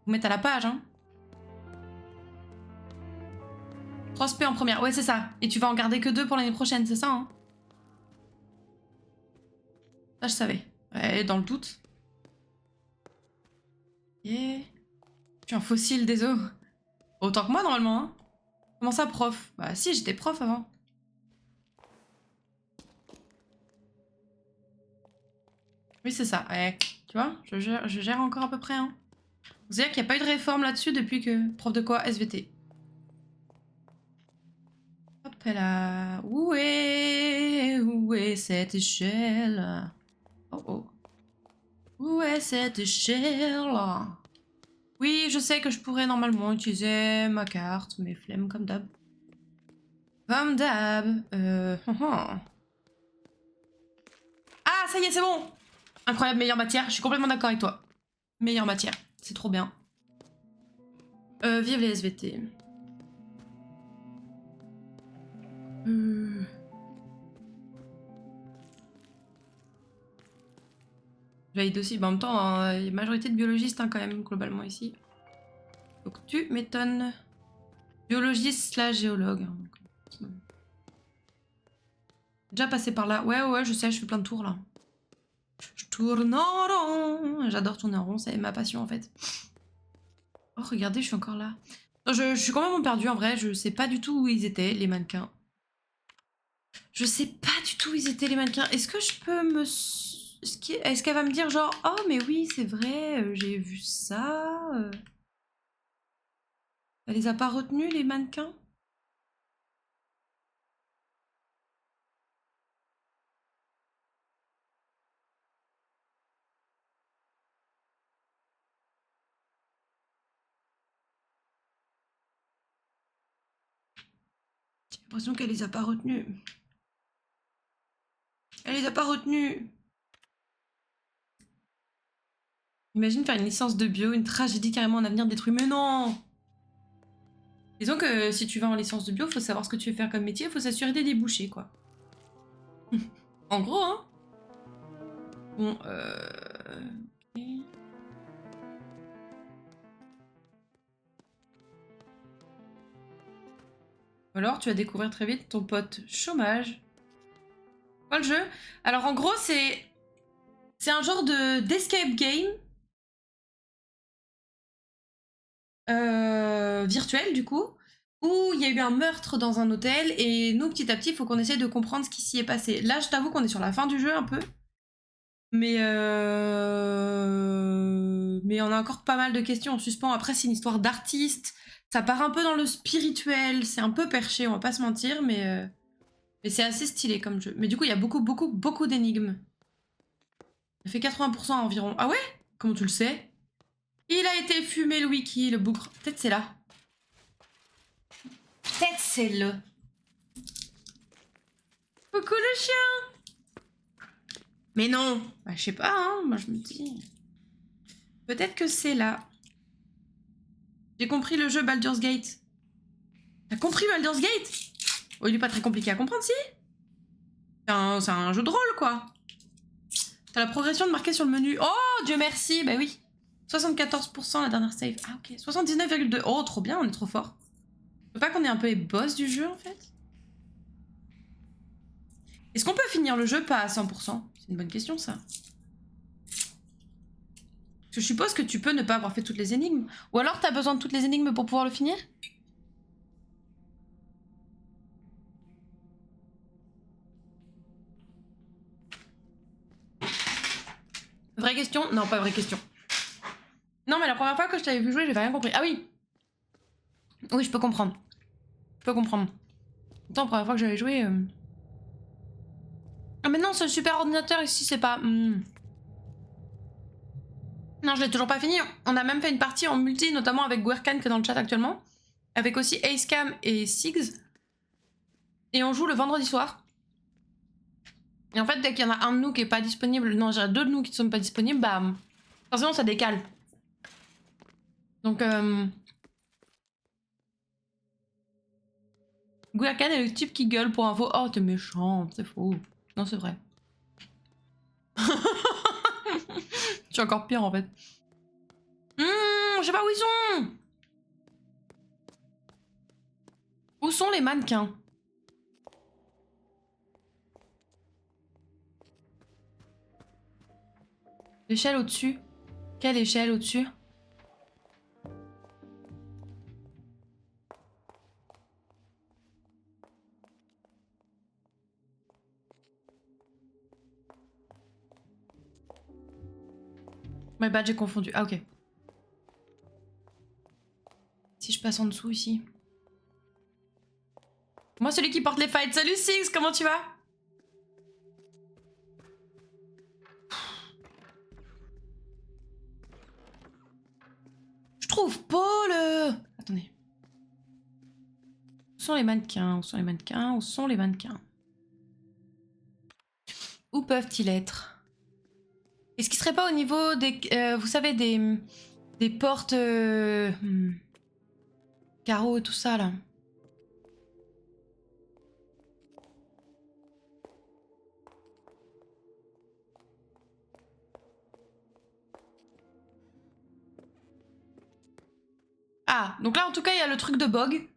[SPEAKER 1] Vous mettez à la page, hein. 3 spé en première. Ouais, c'est ça. Et tu vas en garder que 2 pour l'année prochaine, c'est ça, hein? Ça, je savais. Ouais, dans le doute. Yeah. Je suis un fossile des eaux. Autant que moi, normalement, hein. Comment ça, prof? Bah si, j'étais prof avant. Oui, c'est ça. Ouais. Tu vois, je gère encore à peu près, hein. Vous savez qu'il n'y a pas eu de réforme là-dessus depuis que... Prof de quoi? SVT. Hop là. Où est cette échelle? Oh oh. Où est cette échelle? Oui, je sais que je pourrais normalement utiliser ma carte, mais flemme comme d'hab. Comme d'hab. Ah, ça y est, c'est bon! Incroyable, meilleure matière. Je suis complètement d'accord avec toi. Meilleure matière. C'est trop bien. Vive les SVT. Valide aussi. Bah, en même temps, il y a une majorité de biologistes hein, quand même, globalement, ici. Donc tu m'étonnes. Biologiste / géologue. Déjà passé par là. Ouais, je sais, je fais plein de tours là. Je tourne en rond. J'adore tourner en rond, c'est ma passion en fait. Oh, regardez, je suis encore là. Non, je suis complètement perdue en vrai, je sais pas du tout où ils étaient, les mannequins. Je sais pas du tout où ils étaient, les mannequins. Est-ce que je peux me... Est-ce qu'elle va me dire genre, oh mais oui, c'est vrai, j'ai vu ça. Elle les a pas retenus, les mannequins? J'ai l'impression qu'elle les a pas retenus. Elle les a pas retenus. Imagine faire une licence de bio, une tragédie carrément en avenir détruit. Mais non! Disons que si tu vas en licence de bio, faut savoir ce que tu veux faire comme métier, faut s'assurer des débouchés, quoi. En gros, hein. Bon, ok. Ou alors tu vas découvrir très vite ton pote chômage. Quoi le jeu? Alors en gros c'est un genre d'escape game virtuel du coup, où il y a eu un meurtre dans un hôtel et nous petit à petit il faut qu'on essaie de comprendre ce qui s'y est passé. Là je t'avoue qu'on est sur la fin du jeu un peu. Mais on a encore pas mal de questions en suspens. Après, c'est une histoire d'artiste. Ça part un peu dans le spirituel. C'est un peu perché, on va pas se mentir, mais c'est assez stylé comme jeu. Mais du coup, il y a beaucoup d'énigmes. Il fait 80% environ. Ah ouais? Comment tu le sais? Il a été fumé le wiki, le bougre. Peut-être c'est là. Peut-être c'est le. Coucou le chien! Mais non! Bah, je sais pas, hein. Moi, je me dis. Peut-être que c'est là. J'ai compris le jeu Baldur's Gate. T'as compris Baldur's Gate? Oh, il est pas très compliqué à comprendre, si? C'est un jeu de rôle, quoi. T'as la progression de marquer sur le menu. Oh, Dieu merci, bah oui. 74% la dernière save. Ah, ok. 79,2. Oh, trop bien, on est trop fort. Je veux pas qu'on ait un peu les boss du jeu, en fait? Est-ce qu'on peut finir le jeu pas à 100%? C'est une bonne question, ça. Je suppose que tu peux ne pas avoir fait toutes les énigmes. Ou alors t'as besoin de toutes les énigmes pour pouvoir le finir? Vraie question? Non, pas vraie question. Non, mais la première fois que je t'avais vu jouer, j'avais rien compris. Ah oui! Oui, je peux comprendre. Je peux comprendre. Attends, la première fois que j'avais joué... Ah mais non, ce super ordinateur ici, c'est pas... Non, je l'ai toujours pas fini. On a même fait une partie en multi, notamment avec Gwerkan qui est dans le chat actuellement. Avec aussi Acecam et Sigs. Et on joue le vendredi soir. Et en fait, dès qu'il y en a un de nous qui est pas disponible, non, j'ai deux de nous qui ne sont pas disponibles, bah... Forcément, ça décale. Donc, Gwerkan est le type qui gueule pour info. Oh, t'es méchant, c'est faux. Non, c'est vrai. Je suis encore pire, en fait. Je sais pas où ils sont. Où sont les mannequins? L'échelle au-dessus. Quelle échelle au-dessus? My bad, j'ai confondu. Ah, ok. Si je passe en dessous, ici. Moi, celui qui porte les fights. Salut, Six, comment tu vas? Je trouve pas le... Attendez. Où sont les mannequins? Où sont les mannequins? Où sont les mannequins? Où peuvent-ils être? Est-ce qu'ils seraient pas au niveau des... vous savez, des portes... carreaux et tout ça, là? Ah, donc là, en tout cas, il y a le truc de Bog.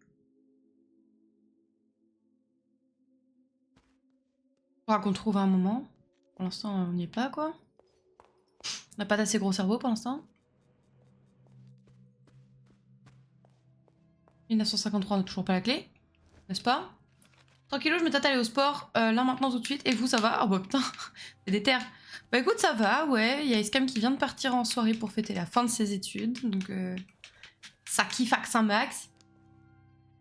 [SPEAKER 1] Faudra qu'on trouve un moment. Pour l'instant, on n'y est pas, quoi. On n'a pas d'assez gros cerveau, pour l'instant. 1953, on n'a toujours pas la clé. N'est-ce pas? Tranquillou, je me tâte à aller au sport. Là, maintenant, tout de suite. Et vous, ça va? Oh, bah, putain, c'est des terres. Bah, écoute, ça va, ouais. Il y a Escam qui vient de partir en soirée pour fêter la fin de ses études. Donc, ça kiffe un max.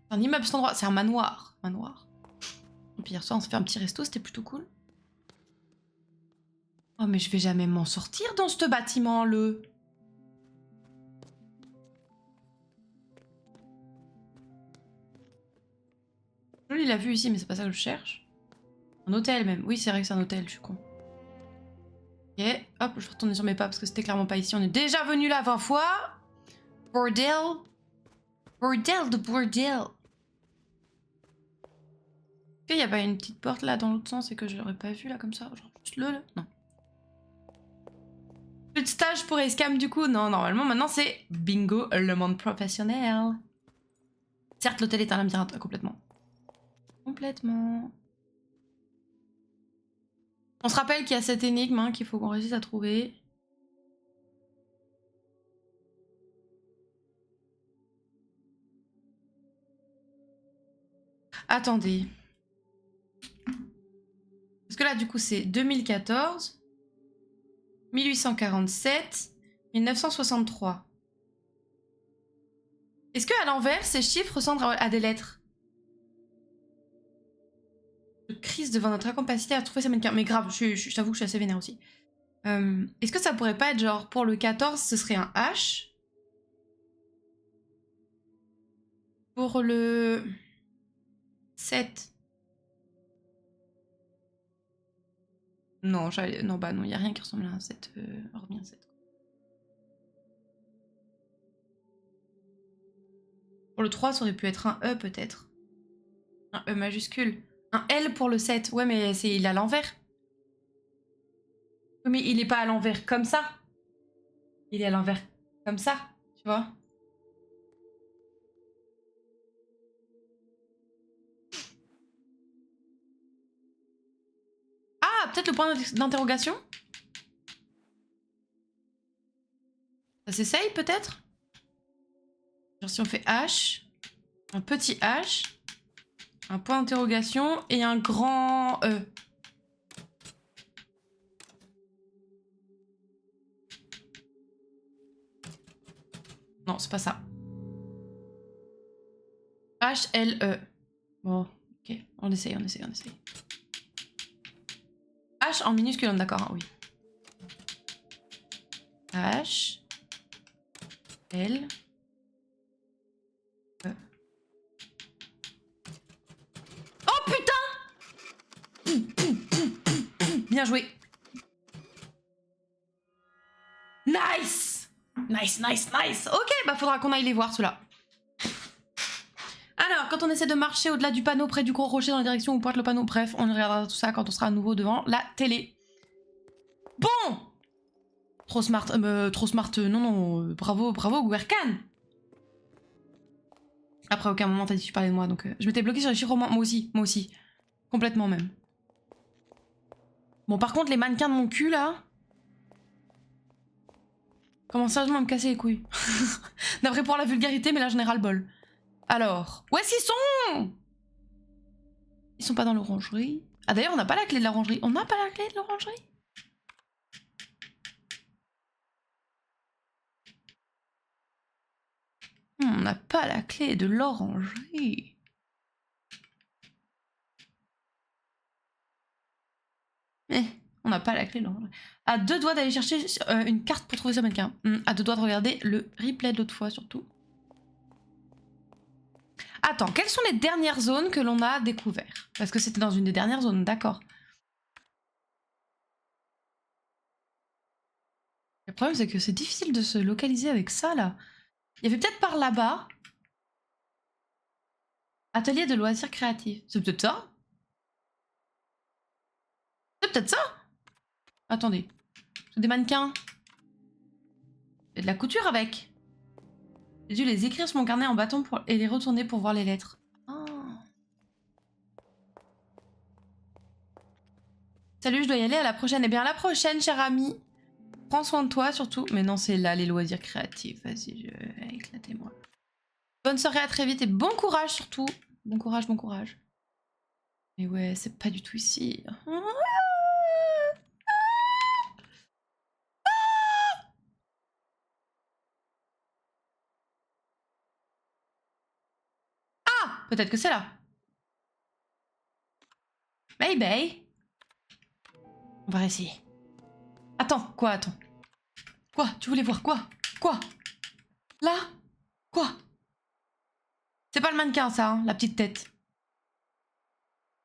[SPEAKER 1] C'est un immeuble cet endroit. C'est un manoir. Manoir. Et puis hier soir, on s'est fait un petit resto, c'était plutôt cool. Oh, mais je vais jamais m'en sortir dans ce bâtiment, le. Joli la vue ici, mais c'est pas ça que je cherche. Un hôtel même. Oui, c'est vrai que c'est un hôtel, je suis con. Ok, hop, je vais retourner sur mes pas parce que c'était clairement pas ici. On est déjà venu là 20 fois. Bordel. Bordel de bordel. Est-ce qu'il y a pas une petite porte là dans l'autre sens et que je l'aurais pas vu là comme ça? Genre juste le... Non. Plus de stage pour Escam du coup? Non, normalement maintenant c'est bingo, le monde professionnel. Certes, l'hôtel est un labyrinthe complètement. complètement. On se rappelle qu'il y a cette énigme hein, qu'il faut qu'on réussisse à trouver. Attendez. Parce que là, du coup, c'est 2014, 1847, 1963. Est-ce qu'à l'envers, ces chiffres ressemblent à des lettres? Je crise devant notre incapacité à trouver ces mannequins. Mais grave, je t'avoue que je suis assez vénère aussi. Est-ce que ça pourrait pas être genre, pour le 14, ce serait un H? Pour le 7. Non, non, bah non, il n'y a rien qui ressemble à un 7, hormis un 7. Pour le 3, ça aurait pu être un E peut-être. Un E majuscule. Un L pour le 7. Ouais, mais il est à l'envers. Oui, mais il est pas à l'envers comme ça. Il est à l'envers comme ça, tu vois. Ah, peut-être le point d'interrogation? Ça s'essaye peut-être? Genre si on fait H, un petit H, un point d'interrogation et un grand E. Non, c'est pas ça. H-L-E. Bon, ok, on essaye. H en minuscule, on est d'accord, hein, oui. H, L, E. Oh putain! Bien joué. Nice! Nice. Ok, bah faudra qu'on aille les voir, ceux-là. Alors, quand on essaie de marcher au-delà du panneau près du gros rocher dans la direction où pointe le panneau, bref, on regardera tout ça quand on sera à nouveau devant la télé. Bon! Trop smart, non, bravo, Gwerkan! Après, à aucun moment t'as dit que tu parlais de moi, donc je m'étais bloquée sur les chiffres, moi aussi. Complètement même. Bon, par contre, les mannequins de mon cul, là... commencent sérieusement à me casser les couilles. D'après pour la vulgarité, mais là, j'en ai ras-le-bol. Alors, où est-ce qu'ils sont? Ils sont pas dans l'orangerie. Ah, d'ailleurs, on n'a pas la clé de l'orangerie. On n'a pas la clé de l'orangerie? On n'a pas la clé de l'orangerie. On n'a pas la clé de l'orangerie. À deux doigts d'aller chercher une carte pour trouver ce mannequin. À deux doigts de regarder le replay de l'autre fois, surtout. Attends, quelles sont les dernières zones que l'on a découvertes? Parce que c'était dans une des dernières zones, d'accord. Le problème, c'est que c'est difficile de se localiser avec ça, là. Il y avait peut-être par là-bas... Atelier de loisirs créatifs. C'est peut-être ça? C'est peut-être ça? Attendez. C'est des mannequins. Il y a de la couture avec. J'ai dû les écrire sur mon carnet en bâton et les retourner pour voir les lettres. Oh. Salut, je dois y aller, à la prochaine. Eh bien, à la prochaine, cher ami. Prends soin de toi, surtout. Mais non, c'est là, les loisirs créatifs. Vas-y, éclatez-moi. Bonne soirée, à très vite et bon courage, surtout. Bon courage. Mais ouais, c'est pas du tout ici. Ah, peut-être que c'est là. Maybe. On va essayer. Attends, quoi, attends. Quoi? Tu voulais voir quoi? Quoi? Là? Quoi? C'est pas le mannequin, ça, hein, la petite tête.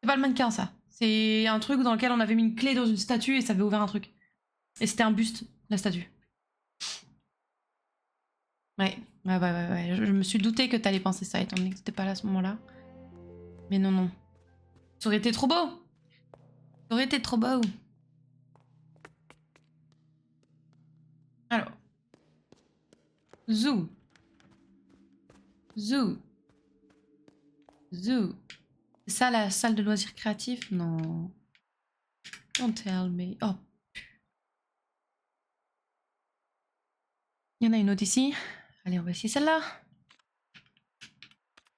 [SPEAKER 1] C'est pas le mannequin, ça. C'est un truc dans lequel on avait mis une clé dans une statue et ça avait ouvert un truc. Et c'était un buste, la statue. Ouais. Je me suis douté que t'allais penser ça, étant donné que t'étais pas là à ce moment-là. Mais non. Ça aurait été trop beau. Ça aurait été trop beau. Alors. Zoo. C'est ça la salle de loisirs créatifs? Non. Don't tell me. Oh. Il y en a une autre ici. Allez, on va essayer celle-là.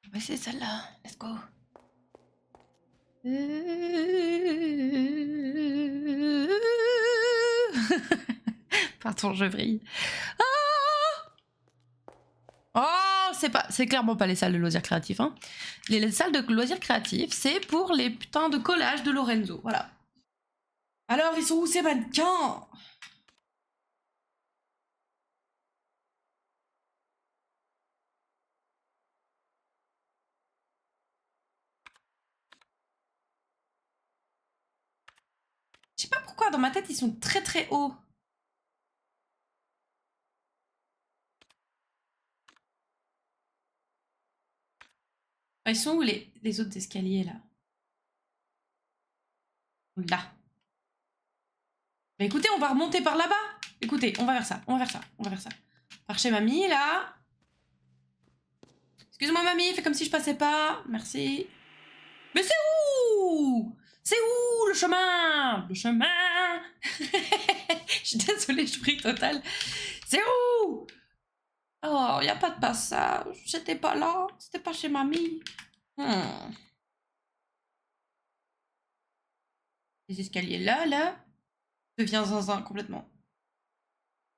[SPEAKER 1] On va essayer celle-là. Let's go. Pardon, je vrille. Oh, c'est clairement pas les salles de loisirs créatifs. Hein. Les salles de loisirs créatifs, c'est pour les putains de collages de Lorenzo. Voilà. Alors, ils sont où ces mannequins? Je sais pas pourquoi, dans ma tête, ils sont très très hauts. Ils sont où les autres escaliers, là? Là. Bah écoutez, on va remonter par là-bas. Écoutez, on va vers ça, on va vers ça, on va vers ça. Par chez mamie, là. Excuse-moi, mamie, fais comme si je passais pas. Merci. Mais c'est où? C'est où le chemin? Le chemin. Je suis désolée, je prie total. C'est où? Oh, y a pas de passage. J'étais pas là. C'était pas chez mamie. Les escaliers là, là. Deviens zinzin complètement.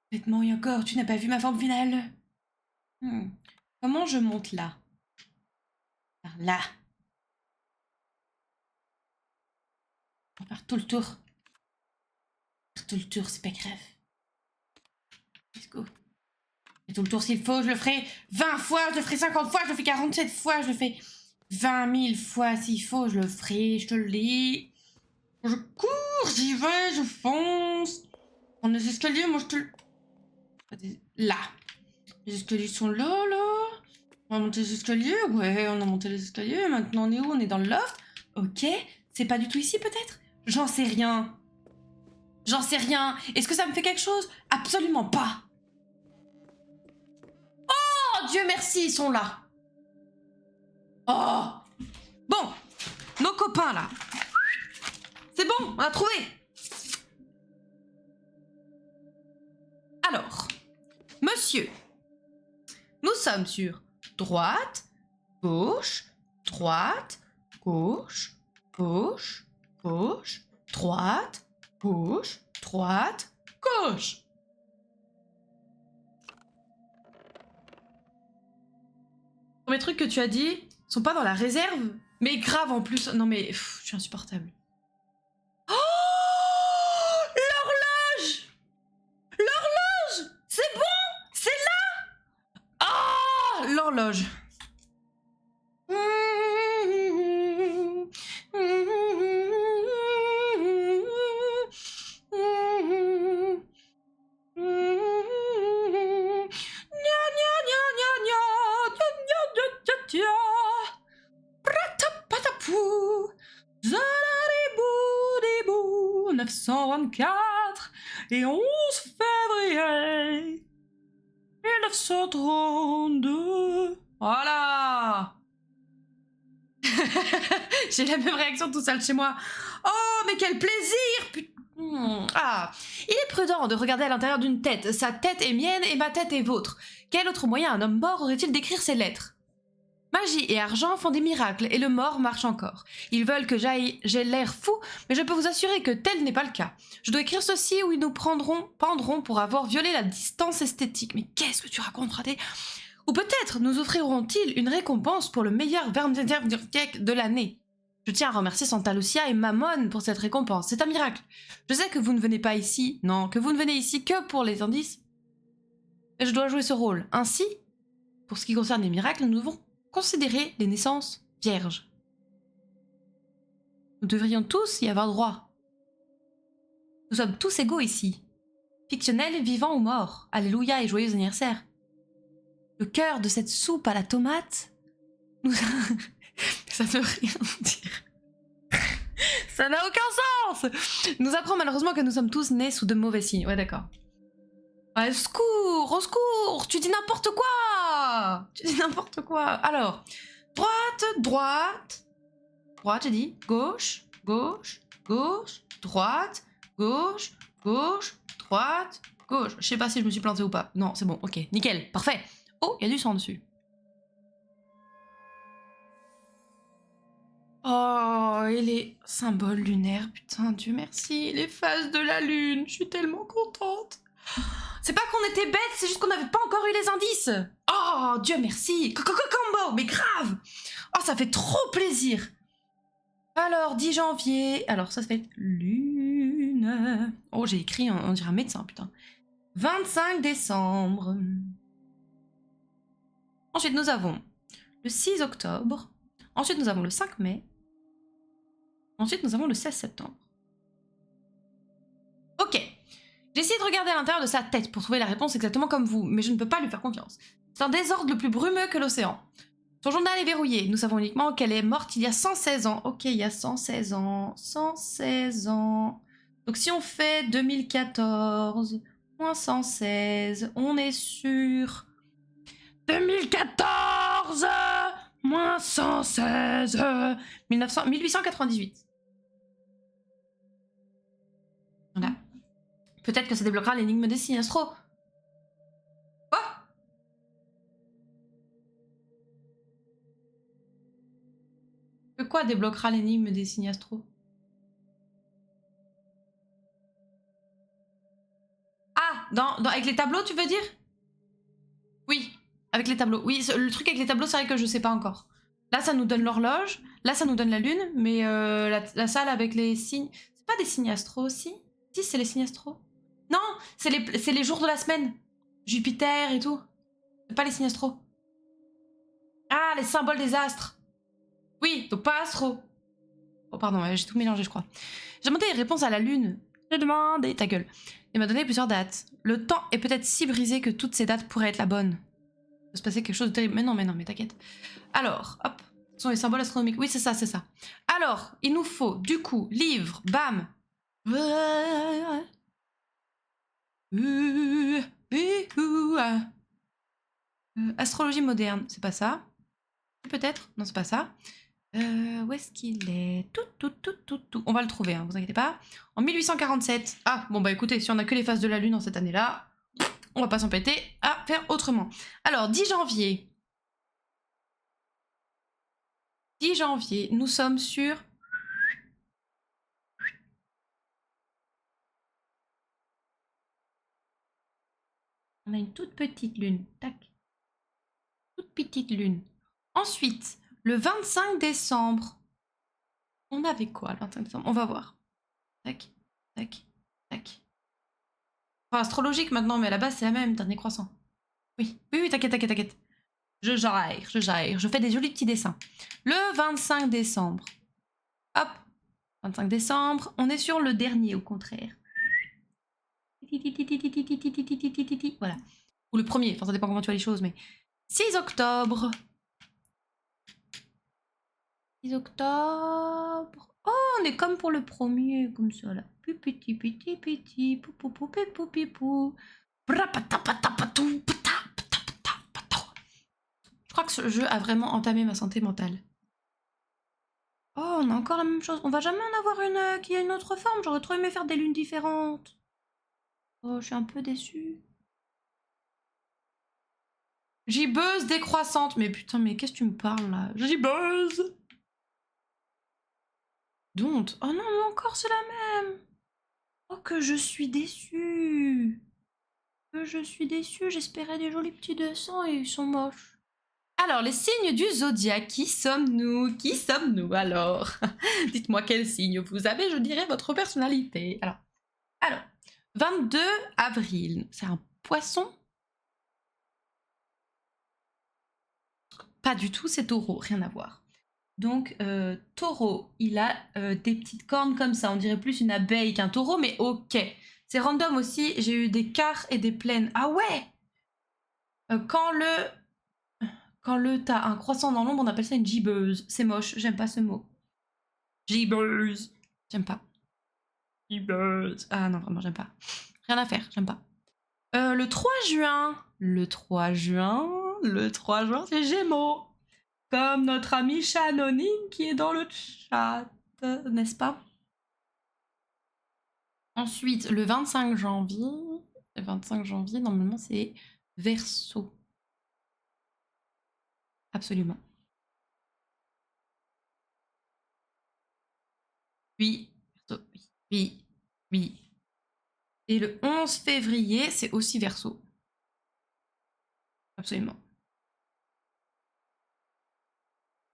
[SPEAKER 1] Complètement, et encore, tu n'as pas vu ma forme finale. Comment je monte là? Par là. On va faire tout le tour. Faire tout le tour, c'est pas grave. Let's go. Et tout le tour s'il faut, je le ferai 20 fois, je le ferai 50 fois, je le fais 47 fois, je le fais 20 000 fois s'il faut, je le ferai, je te le dis. Je cours, j'y vais, je fonce. On a les escaliers, moi je te le... Là. Les escaliers sont là, là. On a monté les escaliers, ouais, on a monté les escaliers. Maintenant on est où? On est dans le loft. Ok, c'est pas du tout ici peut-être? J'en sais rien. J'en sais rien. Est-ce que ça me fait quelque chose? Absolument pas. Oh, Dieu merci, ils sont là. Oh. Bon, nos copains là. C'est bon, on a trouvé. Alors, monsieur, nous sommes sur droite, gauche, droite, gauche, gauche, gauche, droite, gauche, droite, gauche. Les trucs que tu as dit sont pas dans la réserve, mais grave en plus. Non mais je suis insupportable. Oh, l'horloge! L'horloge! C'est bon! C'est là! Ah, l'horloge. Et 11 février 1932. Voilà. J'ai la même réaction tout seul chez moi. Oh, mais quel plaisir. Ah, il est prudent de regarder à l'intérieur d'une tête. Sa tête est mienne et ma tête est vôtre. Quel autre moyen un homme mort aurait-il d'écrire ces lettres? Magie et argent font des miracles et le mort marche encore. Ils veulent que j'ai l'air fou, mais je peux vous assurer que tel n'est pas le cas. Je dois écrire ceci ou ils nous pendront pour avoir violé la distance esthétique. Mais qu'est-ce que tu racontes, raté? Ou peut-être nous offriront-ils une récompense pour le meilleur Vermdiertek de l'année. Je tiens à remercier Santa Lucia et Mammon pour cette récompense. C'est un miracle. Je sais que vous ne venez pas ici, non, que vous ne venez ici que pour les indices. Et je dois jouer ce rôle. Ainsi, pour ce qui concerne les miracles, nous devons considérer les naissances vierges. Nous devrions tous y avoir droit. Nous sommes tous égaux ici. Fictionnels, vivants ou morts. Alléluia et joyeux anniversaire. Le cœur de cette soupe à la tomate... Ça ne veut rien dire. Ça n'a aucun sens. Nous apprend malheureusement que nous sommes tous nés sous de mauvais signes. Ouais, d'accord. Au secours, au secours, tu dis n'importe quoi. Tu dis n'importe quoi. Alors, droite, droite, droite, j'ai dit. Gauche, gauche, gauche, droite, gauche, gauche, droite, gauche. Je sais pas si je me suis plantée ou pas. Non, c'est bon, ok, nickel, parfait. Oh, il y a du sang dessus. Oh, et les symboles lunaires, putain, Dieu merci. Les phases de la lune, je suis tellement contente. C'est pas qu'on était bêtes, c'est juste qu'on n'avait pas encore eu les indices. Oh, Dieu merci. Combo, mais grave. Oh, ça fait trop plaisir. Alors, 10 janvier. Alors, ça fait lune. Oh, j'ai écrit, on dirait un médecin, putain. 25 décembre. Ensuite, nous avons le 6 octobre. Ensuite, nous avons le 5 mai. Ensuite, nous avons le 16 septembre. Ok. J'ai essayé de regarder à l'intérieur de sa tête pour trouver la réponse exactement comme vous, mais je ne peux pas lui faire confiance. C'est un désordre le plus brumeux que l'océan. Son journal est verrouillé. Nous savons uniquement qu'elle est morte il y a 116 ans. Ok, il y a 116 ans. 116 ans. Donc si on fait 2014 moins 116, on est sur 2014 moins 116 1898. Voilà. Peut-être que ça débloquera l'énigme des signes astro. Quoi débloquera l'énigme des signes astro? Ah, avec les tableaux, tu veux dire? Oui, avec les tableaux. Oui, le truc avec les tableaux, c'est vrai que je sais pas encore. Là, ça nous donne l'horloge. Là, ça nous donne la lune. Mais la salle avec les signes... C'est pas des signes astro aussi? Si, c'est les signes astro. Non, c'est les jours de la semaine. Jupiter et tout. C'est pas les signes astro. Ah, les symboles des astres. Oui, donc pas astro. Oh pardon, j'ai tout mélangé je crois. J'ai demandé les réponses à la lune. J'ai demandé... Ta gueule. Il m'a donné plusieurs dates. Le temps est peut-être si brisé que toutes ces dates pourraient être la bonne. Il peut se passer quelque chose de terrible. Mais non, mais t'inquiète. Alors, hop. Ce sont les symboles astronomiques. Oui, c'est ça, c'est ça. Alors, il nous faut, du coup, livre, bam. Astrologie moderne, c'est pas ça? Peut-être? Non, c'est pas ça. Où est-ce qu'il est? Tout. On va le trouver, hein, vous inquiétez pas. En 1847. Ah, bon bah écoutez, si on a que les phases de la lune en cette année-là, on va pas s'embêter à faire autrement. Alors, 10 janvier. 10 janvier, nous sommes sur... On a une toute petite lune. Tac. Toute petite lune. Ensuite, le 25 décembre. On avait quoi le 25 décembre? On va voir. Tac, tac, tac. Enfin, astrologique maintenant, mais à la base, c'est la même, dernier croissant. Oui, t'inquiète. Je gère. Je fais des jolis petits dessins. Le 25 décembre. Hop. 25 décembre. On est sur le dernier, au contraire. Voilà. Ou le premier, enfin ça dépend comment tu vois les choses, mais... 6 octobre. 6 octobre. Oh, on est comme pour le premier, comme ça, là. Petit. Pou. Je crois que ce jeu a vraiment entamé ma santé mentale. Oh, on a encore la même chose. On va jamais en avoir une qui a une autre forme. J'aurais trop aimé faire des lunes différentes. Oh, je suis un peu déçue. Gibbeuse décroissante. Mais putain, mais qu'est-ce que tu me parles là? Gibbeuse. Donc. Oh non, mais encore c'est la même. Oh, que je suis déçue. J'espérais des jolis petits dessins et ils sont moches. Alors, les signes du zodiaque, qui sommes-nous? Alors, dites-moi quel signe vous avez, je dirais votre personnalité. Alors, 22 avril, c'est un poisson? Pas du tout, c'est taureau, rien à voir. Donc, taureau, il a des petites cornes comme ça, on dirait plus une abeille qu'un taureau, mais ok. C'est random aussi, j'ai eu des quarts et des pleines. Ah ouais! Quand t'as un croissant dans l'ombre, on appelle ça une gibbeuse. C'est moche, j'aime pas ce mot. Gibbeuse. J'aime pas. Gibbeuse. Ah non, vraiment, j'aime pas. Rien à faire, j'aime pas. Le 3 juin. Le 3 juin, c'est Gémeaux. Comme notre ami Anonyme qui est dans le chat, n'est-ce pas? Ensuite, le 25 janvier... Le 25 janvier, normalement, c'est Verseau. Absolument. Oui, oui, oui. Et le 11 février, c'est aussi Verseau. Absolument.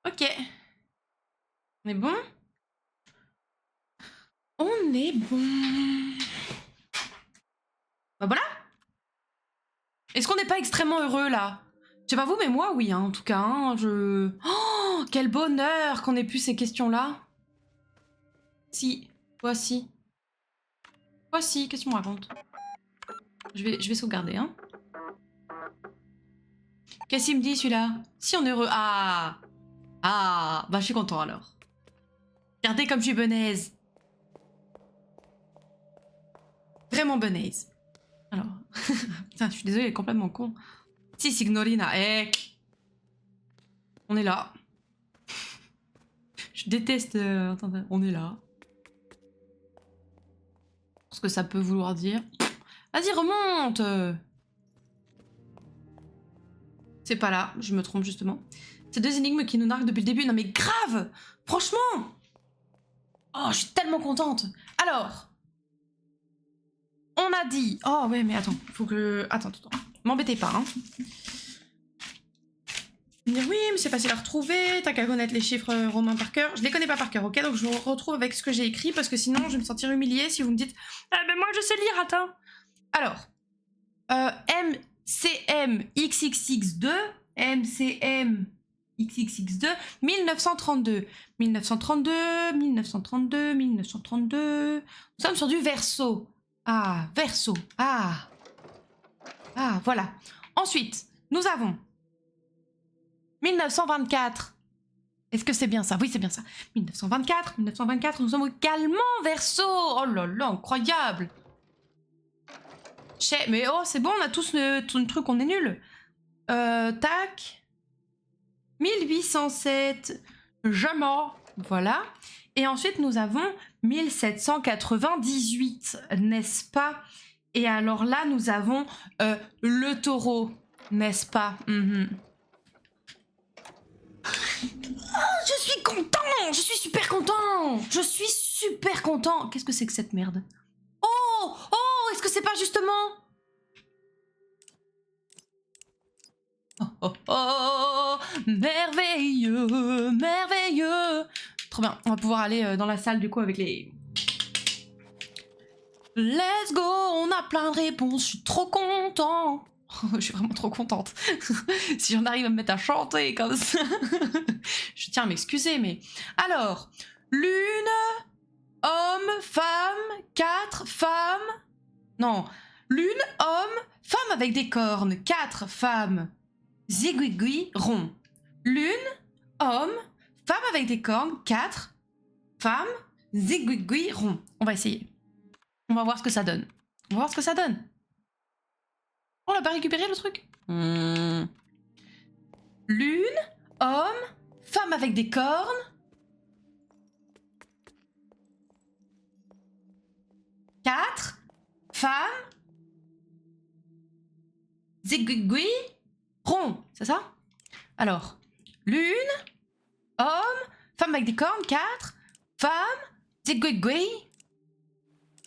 [SPEAKER 1] Ok. On est bon? On est bon. Bah voilà. Est-ce qu'on n'est pas extrêmement heureux là? Je sais pas vous, mais moi oui, hein, en tout cas. Hein, Oh, quel bonheur qu'on ait pu ces questions-là. Si, voici. Voici, qu'est-ce qu'on me raconte? Je vais sauvegarder, hein. Qu'est-ce qu'il me dit celui-là? Si on est heureux. Ah! Ah! Bah je suis content alors. Regardez comme je suis benaise. Vraiment benaise. Alors. Putain, je suis désolée, il est complètement con. Si, Signorina. Eh! On est là. Je déteste... Attendez, on est là. Ce que ça peut vouloir dire. Vas-y, remonte! C'est pas là, je me trompe justement. Ces deux énigmes qui nous narguent depuis le début. Non mais grave! Franchement! Oh, je suis tellement contente! Alors... On a dit... Oh ouais, mais attends, faut que... Attends. M'embêtez pas, hein. Dire oui, mais c'est facile à retrouver, t'as qu'à connaître les chiffres romains par cœur. Je les connais pas par cœur, ok? Donc je vous retrouve avec ce que j'ai écrit parce que sinon je vais me sentir humiliée si vous me dites « Ah ben moi je sais lire, attends !» Alors, MCM XXX2, MCM XXX2, 1932. 1932, 1932, 1932... Nous sommes sur du Verseau. Ah, Verseau. Ah, voilà. Ensuite, nous avons 1924. Est-ce que c'est bien ça? Oui, c'est bien ça. 1924, nous sommes également Verseau. Oh là là, incroyable. Mais oh, c'est bon, on a tous le truc, on est nul. Tac. 1807. Jamais. Voilà. Et ensuite, nous avons 1798, n'est-ce pas? Et alors là, nous avons le taureau, n'est-ce pas? Oh, je suis content! Je suis super content! Je suis super content! Qu'est-ce que c'est que cette merde? Oh! Oh! Est-ce que c'est pas justement... Oh! Merveilleux! Merveilleux! Trop bien. On va pouvoir aller dans la salle du coup avec les... Let's go! On a plein de réponses. Je suis trop content! Je suis vraiment trop contente. Si j'en arrive à me mettre à chanter comme ça. Je tiens à m'excuser, mais... Alors, lune, homme, femme, 4 femmes... Non, lune, homme, femme avec des cornes, 4 femmes, zigouigui, rond. Lune, homme, femme avec des cornes, 4 femmes, zigouigui, rond. On va essayer. On va voir ce que ça donne. On va voir ce que ça donne. On n'a pas récupéré le truc? Lune, homme, femme avec des cornes. 4 femmes. Zigouigui, rond, c'est ça? Alors, lune, homme, femme avec des cornes, 4 femmes, zigouigui,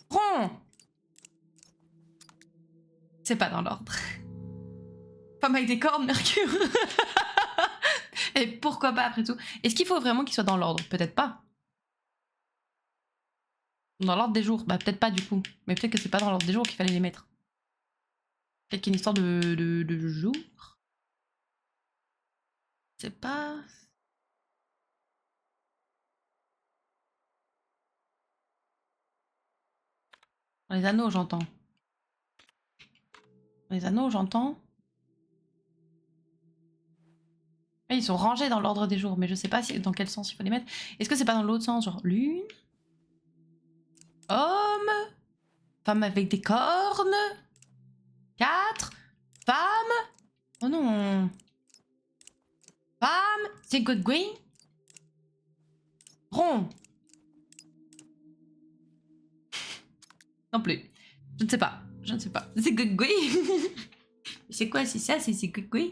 [SPEAKER 1] rond. C'est pas dans l'ordre. Femme avec des cornes, Mercure. Et pourquoi pas après tout? Est-ce qu'il faut vraiment qu'il soit dans l'ordre? Peut-être pas. Dans l'ordre des jours? Bah peut-être pas du coup. Mais peut-être que c'est pas dans l'ordre des jours qu'il fallait les mettre. Peut-être qu'il y a une histoire de jour. C'est pas... Dans les anneaux, j'entends. Dans les anneaux, j'entends. Ils sont rangés dans l'ordre des jours, mais je sais pas dans quel sens il faut les mettre. Est-ce que c'est pas dans l'autre sens? Genre lune, homme, femme avec des cornes, 4 femmes. Oh non. Bam, c'est good green. Rond. Non plus. Je ne sais pas. Je ne sais pas. C'est good green. C'est quoi, c'est ça, c'est good green.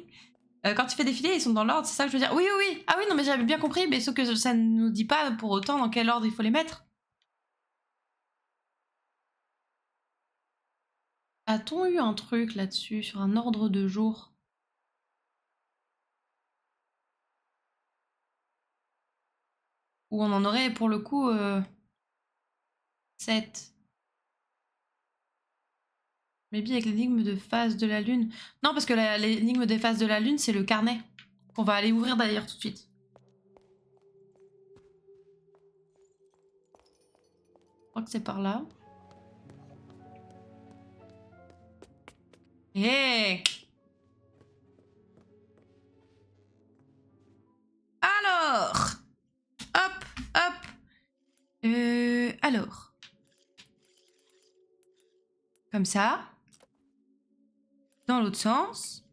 [SPEAKER 1] Quand tu fais défiler, ils sont dans l'ordre, c'est ça que je veux dire. Oui, oui, oui. Ah oui, non, mais j'avais bien compris, mais sauf que ça ne nous dit pas pour autant dans quel ordre il faut les mettre. A-t-on eu un truc là-dessus, sur un ordre de jour? Où on en aurait pour le coup 7. Maybe avec l'énigme de phase de la lune. Non, parce que l'énigme des phases de la lune, c'est le carnet. Qu'on va aller ouvrir d'ailleurs tout de suite. Je crois que c'est par là. Hey! Alors! Hop, hop. Alors. Comme ça. Dans l'autre sens.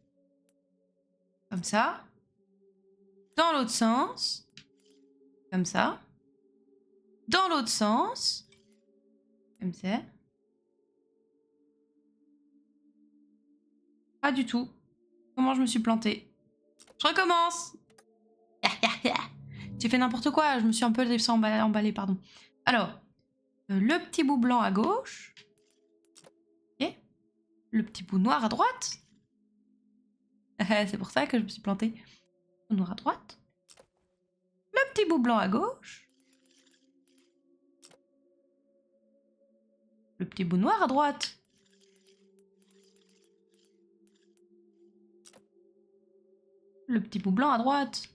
[SPEAKER 1] Comme ça. Dans l'autre sens. Comme ça. Dans l'autre sens. Comme ça. Pas du tout. Comment je me suis plantée? Je recommence. J'ai fait n'importe quoi, je me suis un peu laissée emballer, pardon. Alors, le petit bout blanc à gauche. Ok. Le petit bout noir à droite. C'est pour ça que je me suis plantée. Le noir à droite. Le petit bout blanc à gauche. Le petit bout noir à droite. Le petit bout blanc à droite.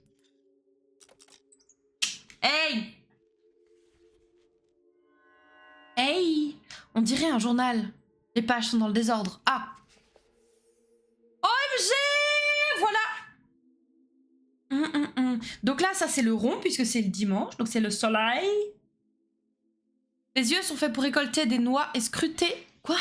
[SPEAKER 1] Hey! Hey! On dirait un journal. Les pages sont dans le désordre. Ah! OMG! Voilà! Donc là, ça c'est le rond puisque c'est le dimanche. Donc c'est le soleil. Les yeux sont faits pour récolter des noix et scruter... Quoi?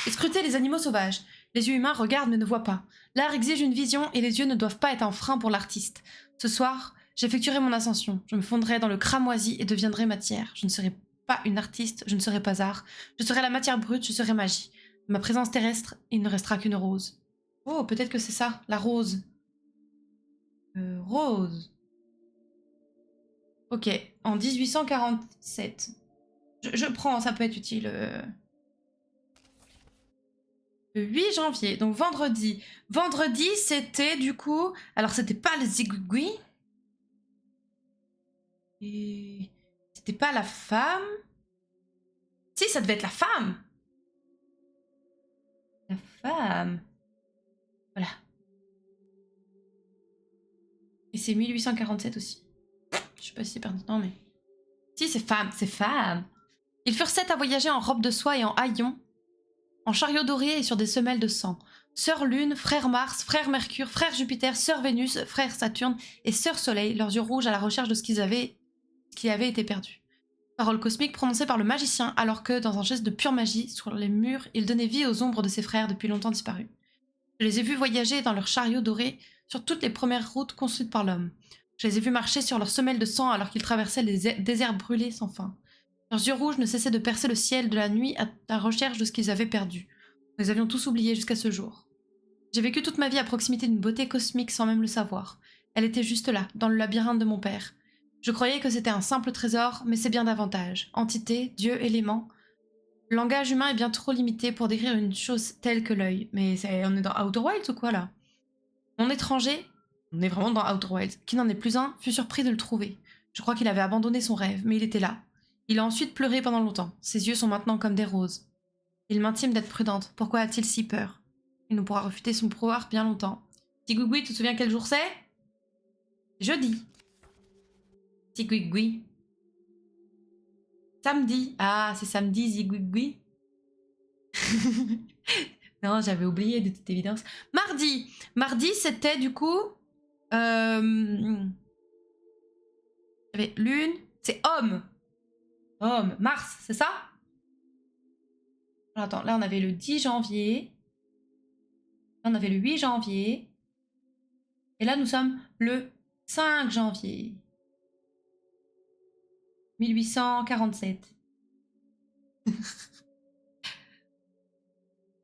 [SPEAKER 1] Et scruter les animaux sauvages. Les yeux humains regardent mais ne voient pas. L'art exige une vision et les yeux ne doivent pas être un frein pour l'artiste. Ce soir, j'effectuerai mon ascension. Je me fondrai dans le cramoisi et deviendrai matière. Je ne serai pas une artiste, je ne serai pas art. Je serai la matière brute, je serai magie. De ma présence terrestre, il ne restera qu'une rose. Oh, peut-être que c'est ça, la rose. Rose. Ok, en 1847. Je prends, ça peut être utile. Le 8 janvier, donc vendredi. Vendredi, c'était du coup... Alors, c'était pas le zigouigoui. Et... C'était pas la femme. Si, ça devait être la femme. La femme. Voilà. Et c'est 1847 aussi. Je sais pas si c'est pertinent, mais... Si, c'est femme, c'est femme. Ils furent 7 à voyager en robe de soie et en haillons, en chariot doré et sur des semelles de sang. Sœur Lune, frère Mars, frère Mercure, frère Jupiter, sœur Vénus, frère Saturne et sœur Soleil, leurs yeux rouges à la recherche de ce qui avait été perdu. Parole cosmique prononcée par le magicien alors que, dans un geste de pure magie, sur les murs, il donnait vie aux ombres de ses frères depuis longtemps disparus. Je les ai vus voyager dans leurs chariots dorés sur toutes les premières routes construites par l'homme. Je les ai vus marcher sur leurs semelles de sang alors qu'ils traversaient les déserts brûlés sans fin. Leurs yeux rouges ne cessaient de percer le ciel de la nuit à la recherche de ce qu'ils avaient perdu. Nous les avions tous oubliés jusqu'à ce jour. J'ai vécu toute ma vie à proximité d'une beauté cosmique sans même le savoir. Elle était juste là, dans le labyrinthe de mon père. Je croyais que c'était un simple trésor, mais c'est bien davantage. Entité, dieu, élément. Le langage humain est bien trop limité pour décrire une chose telle que l'œil. Mais on est dans Outer Wilds ou quoi là? Mon étranger, on est vraiment dans Outer Wilds, qui n'en est plus un, fut surpris de le trouver. Je crois qu'il avait abandonné son rêve, mais il était là. Il a ensuite pleuré pendant longtemps. Ses yeux sont maintenant comme des roses. Il m'intime d'être prudente. Pourquoi a-t-il si peur? Il nous pourra refuter son pouvoir bien longtemps. Tigouigoui, tu te souviens quel jour c'est? Jeudi. Tigouigoui. Samedi. Ah, c'est samedi, Zigouigoui. Non, j'avais oublié de toute évidence. Mardi. Mardi, c'était du coup... J'avais lune. C'est homme. Homme. Mars, c'est ça? Alors, attends, là on avait le 10 janvier. Là on avait le 8 janvier. Et là nous sommes le 5 janvier 1847.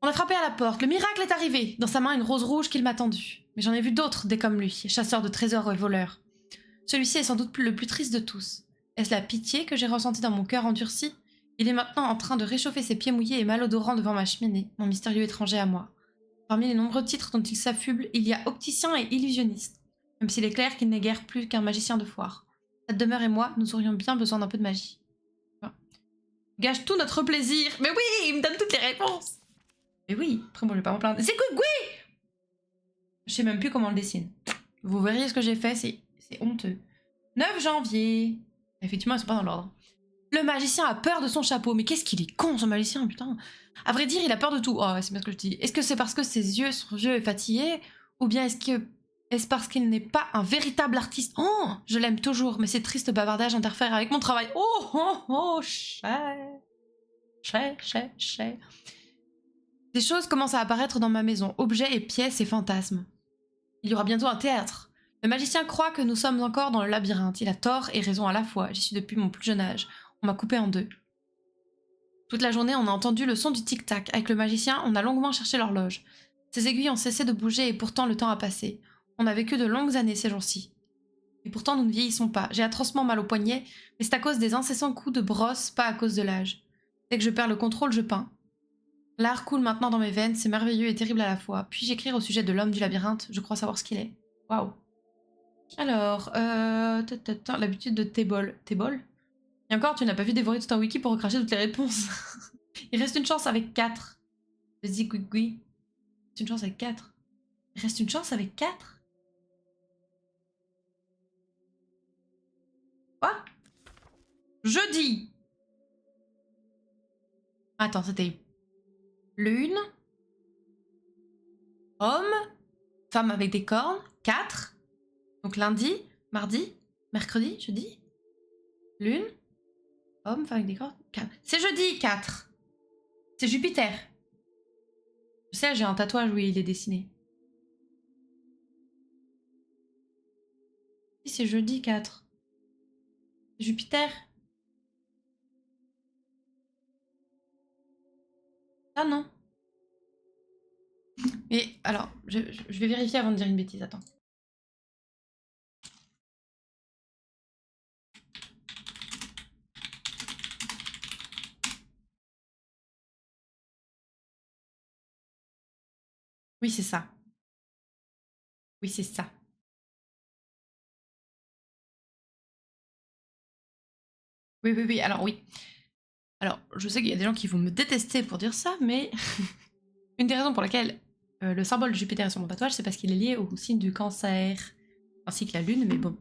[SPEAKER 1] On a frappé à la porte. Le miracle est arrivé. Dans sa main, une rose rouge qu'il m'a tendue. Mais j'en ai vu d'autres, des comme lui, chasseurs de trésors et voleurs. Celui-ci est sans doute le plus triste de tous. Est-ce la pitié que j'ai ressentie dans mon cœur endurci? Il est maintenant en train de réchauffer ses pieds mouillés et malodorants devant ma cheminée, mon mystérieux étranger à moi. Parmi les nombreux titres dont il s'affuble, il y a opticien et illusionniste, même s'il est clair qu'il n'est guère plus qu'un magicien de foire. Cette demeure et moi, nous aurions bien besoin d'un peu de magie. Enfin, gâche tout notre plaisir. Mais oui, il me donne toutes les réponses. Mais oui, après moi je vais pas m'en plaindre. C'est Gui. Je sais même plus comment on le dessine. Vous verriez ce que j'ai fait, c'est honteux. 9 janvier. Effectivement, ils sont pas dans l'ordre. Le magicien a peur de son chapeau. Mais qu'est-ce qu'il est con, ce magicien, putain. À vrai dire, il a peur de tout. Oh, c'est bien ce que je dis. Est-ce que c'est parce que ses yeux sont vieux et fatigués? Ou bien est-ce parce qu'il n'est pas un véritable artiste? Oh, je l'aime toujours, mais ces tristes bavardages interfèrent avec mon travail. Oh, oh, oh, cher. Des choses commencent à apparaître dans ma maison. Objets et pièces et fantasmes. Il y aura bientôt un théâtre. Le magicien croit que nous sommes encore dans le labyrinthe. Il a tort et raison à la fois. J'y suis depuis mon plus jeune âge. On m'a coupé en deux. Toute la journée, on a entendu le son du tic-tac. Avec le magicien, on a longuement cherché l'horloge. Ses aiguilles ont cessé de bouger et pourtant le temps a passé. On a vécu de longues années ces jours-ci. Et pourtant, nous ne vieillissons pas. J'ai atrocement mal au poignet, mais c'est à cause des incessants coups de brosse, pas à cause de l'âge. Dès que je perds le contrôle, je peins. L'art coule maintenant dans mes veines, c'est merveilleux et terrible à la fois. Puis-je écrire au sujet de l'homme du labyrinthe? Je crois savoir ce qu'il est. Waouh. Alors, l'habitude de T-Ball. T-Ball? Et encore, tu n'as pas vu dévorer tout un wiki pour recracher toutes les réponses. Il reste une chance avec 4. Vas-y, Gui. C'est une chance avec 4. Il reste une chance avec 4? Quoi? Jeudi. Attends, c'était lune, homme, femme avec des cornes, 4. Donc lundi, mardi, mercredi, jeudi, lune, homme, femme avec des cornes, 4. C'est jeudi, 4. C'est Jupiter. Je sais, j'ai un tatouage où il est dessiné. Si, c'est jeudi, 4. C'est Jupiter. Ah non. Mais alors, je vais vérifier avant de dire une bêtise, attends. Oui, c'est ça. Oui, c'est ça. Oui, alors oui. Alors, je sais qu'il y a des gens qui vont me détester pour dire ça, mais une des raisons pour laquelle le symbole de Jupiter est sur mon tatouage, c'est parce qu'il est lié au signe du cancer, ainsi que la lune, mais bon.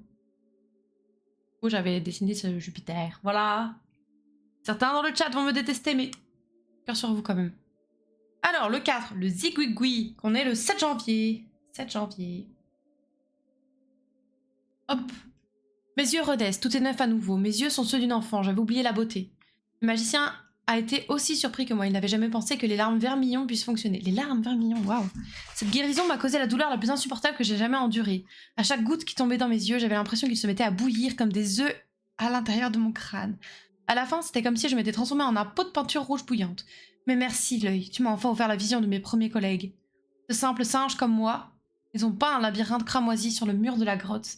[SPEAKER 1] Où j'avais dessiné ce Jupiter, voilà. Certains dans le chat vont me détester, mais cœur sur vous quand même. Alors, le 4, le Zigouigoui, qu'on est le 7 janvier. 7 janvier. Hop. Mes yeux redescent, tout est neuf à nouveau. Mes yeux sont ceux d'une enfant, j'avais oublié la beauté. Le magicien a été aussi surpris que moi. Il n'avait jamais pensé que les larmes vermillons puissent fonctionner. Les larmes vermillons, waouh. Cette guérison m'a causé la douleur la plus insupportable que j'ai jamais endurée. À chaque goutte qui tombait dans mes yeux, j'avais l'impression qu'ils se mettaient à bouillir comme des œufs à l'intérieur de mon crâne. À la fin, c'était comme si je m'étais transformée en un pot de peinture rouge bouillante. Mais merci, l'œil, tu m'as enfin offert la vision de mes premiers collègues. De simples singes comme moi, ils ont peint un labyrinthe cramoisi sur le mur de la grotte.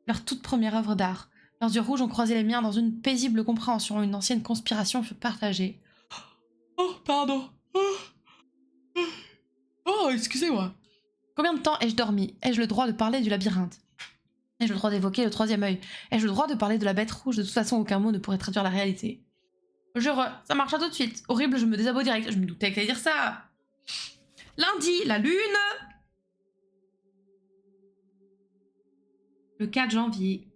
[SPEAKER 1] Leur toute première œuvre d'art. Leurs yeux rouges ont croisé les miens dans une paisible compréhension. Une ancienne conspiration fut partagée. Oh, pardon. Oh, excusez-moi. Combien de temps ai-je dormi? Ai-je le droit de parler du labyrinthe? Ai-je le droit d'évoquer le troisième œil? Ai-je le droit de parler de la bête rouge? De toute façon, aucun mot ne pourrait traduire la réalité. Ça marche tout de suite. Horrible, je me désabonne direct. Je me doutais que t'allais dire ça. Lundi, la lune. Le 4 janvier.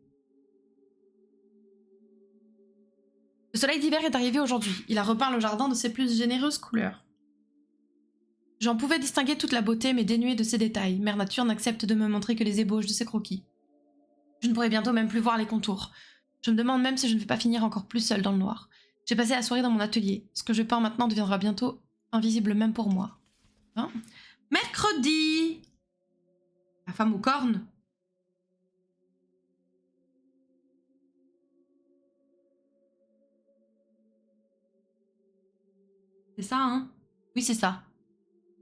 [SPEAKER 1] Le soleil d'hiver est arrivé aujourd'hui. Il a repeint le jardin de ses plus généreuses couleurs. J'en pouvais distinguer toute la beauté, mais dénuée de ses détails. Mère Nature n'accepte de me montrer que les ébauches de ses croquis. Je ne pourrai bientôt même plus voir les contours. Je me demande même si je ne vais pas finir encore plus seule dans le noir. J'ai passé la soirée dans mon atelier. Ce que je peins maintenant deviendra bientôt invisible même pour moi. Hein? Mercredi! La femme aux cornes. C'est ça, hein? Oui, c'est ça.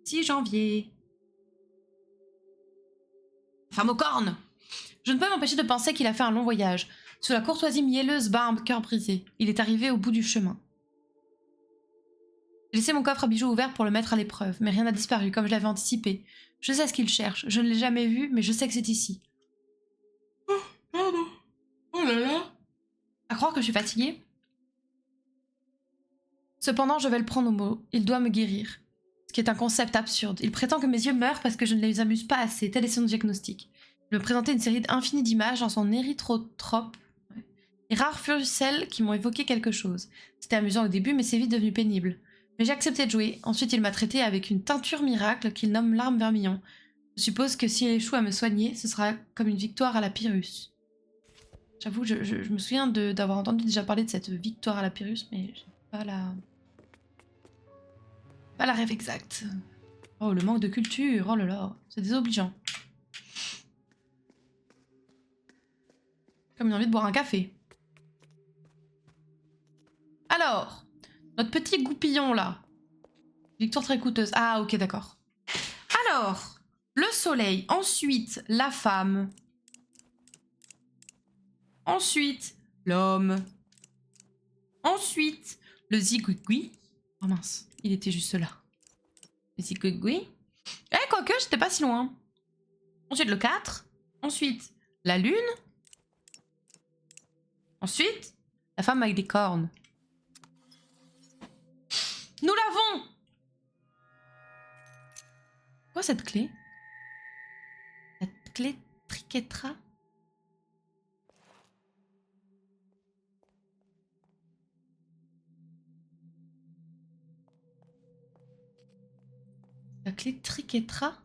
[SPEAKER 1] 6 janvier. Femme aux cornes! Je ne peux m'empêcher de penser qu'il a fait un long voyage. Sous la courtoisie mielleuse bat un cœur brisé. Il est arrivé au bout du chemin. J'ai laissé mon coffre à bijoux ouvert pour le mettre à l'épreuve, mais rien n'a disparu, comme je l'avais anticipé. Je sais ce qu'il cherche. Je ne l'ai jamais vu, mais je sais que c'est ici. Oh, pardon. Oh là là. À croire que je suis fatiguée? Cependant, je vais le prendre au mot. Il doit me guérir. Ce qui est un concept absurde. Il prétend que mes yeux meurent parce que je ne les amuse pas assez. Tel est son diagnostic. Il me présentait une série infinie d'images dans son érythrotrope. Les rares furicelles qui m'ont évoqué quelque chose. C'était amusant au début, mais c'est vite devenu pénible. Mais j'ai accepté de jouer. Ensuite, il m'a traité avec une teinture miracle qu'il nomme l'arme vermillon. Je suppose que s'il échoue à me soigner, ce sera comme une victoire à la Pyrrhus. J'avoue, je me souviens d'avoir entendu déjà parler de cette victoire à la Pyrrhus, mais j'ai pas la... Pas la rêve exacte. Oh, le manque de culture, oh là là, c'est désobligeant. Comme une envie de boire un café. Alors, notre petit goupillon là. Victoire très coûteuse. Ah, ok, d'accord. Alors, le soleil, ensuite la femme. Ensuite, l'homme. Ensuite, le zigouigoui. Oh mince, il était juste là. Le zigouigoui. Eh, quoique, j'étais pas si loin. Ensuite, le 4. Ensuite, la lune. Ensuite, la femme avec des cornes. Nous l'avons! Quoi cette clé? La clé Triquetra? La clé Triquetra?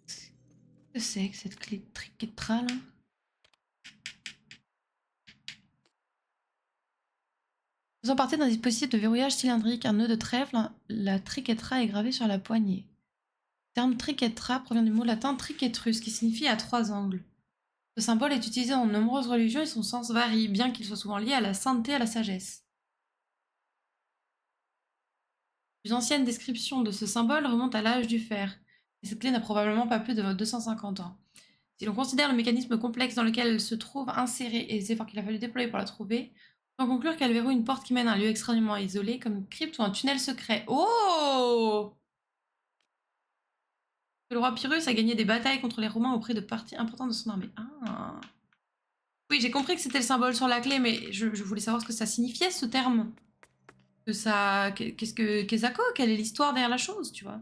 [SPEAKER 1] Qu'est-ce que c'est que cette clé Triquetra là? Faisant partie d'un dispositif de verrouillage cylindrique, un nœud de trèfle, la triquetra est gravée sur la poignée. Le terme triquetra provient du mot latin triquetrus, qui signifie à 3 angles. Ce symbole est utilisé dans de nombreuses religions et son sens varie, bien qu'il soit souvent lié à la sainteté et à la sagesse. Les plus anciennes descriptions de ce symbole remontent à l'âge du fer, et cette clé n'a probablement pas plus de 250 ans. Si l'on considère le mécanisme complexe dans lequel elle se trouve insérée et les efforts qu'il a fallu déployer pour la trouver, on peut conclure qu'elle verrouille une porte qui mène à un lieu extrêmement isolé, comme une crypte ou un tunnel secret. Oh! Le roi Pyrrhus a gagné des batailles contre les Romains auprès de parties importantes de son armée. Ah! Oui, j'ai compris que c'était le symbole sur la clé, mais je voulais savoir ce que ça signifiait, ce terme. Qu'est-ce que Kezako? Quelle est l'histoire derrière la chose, tu vois?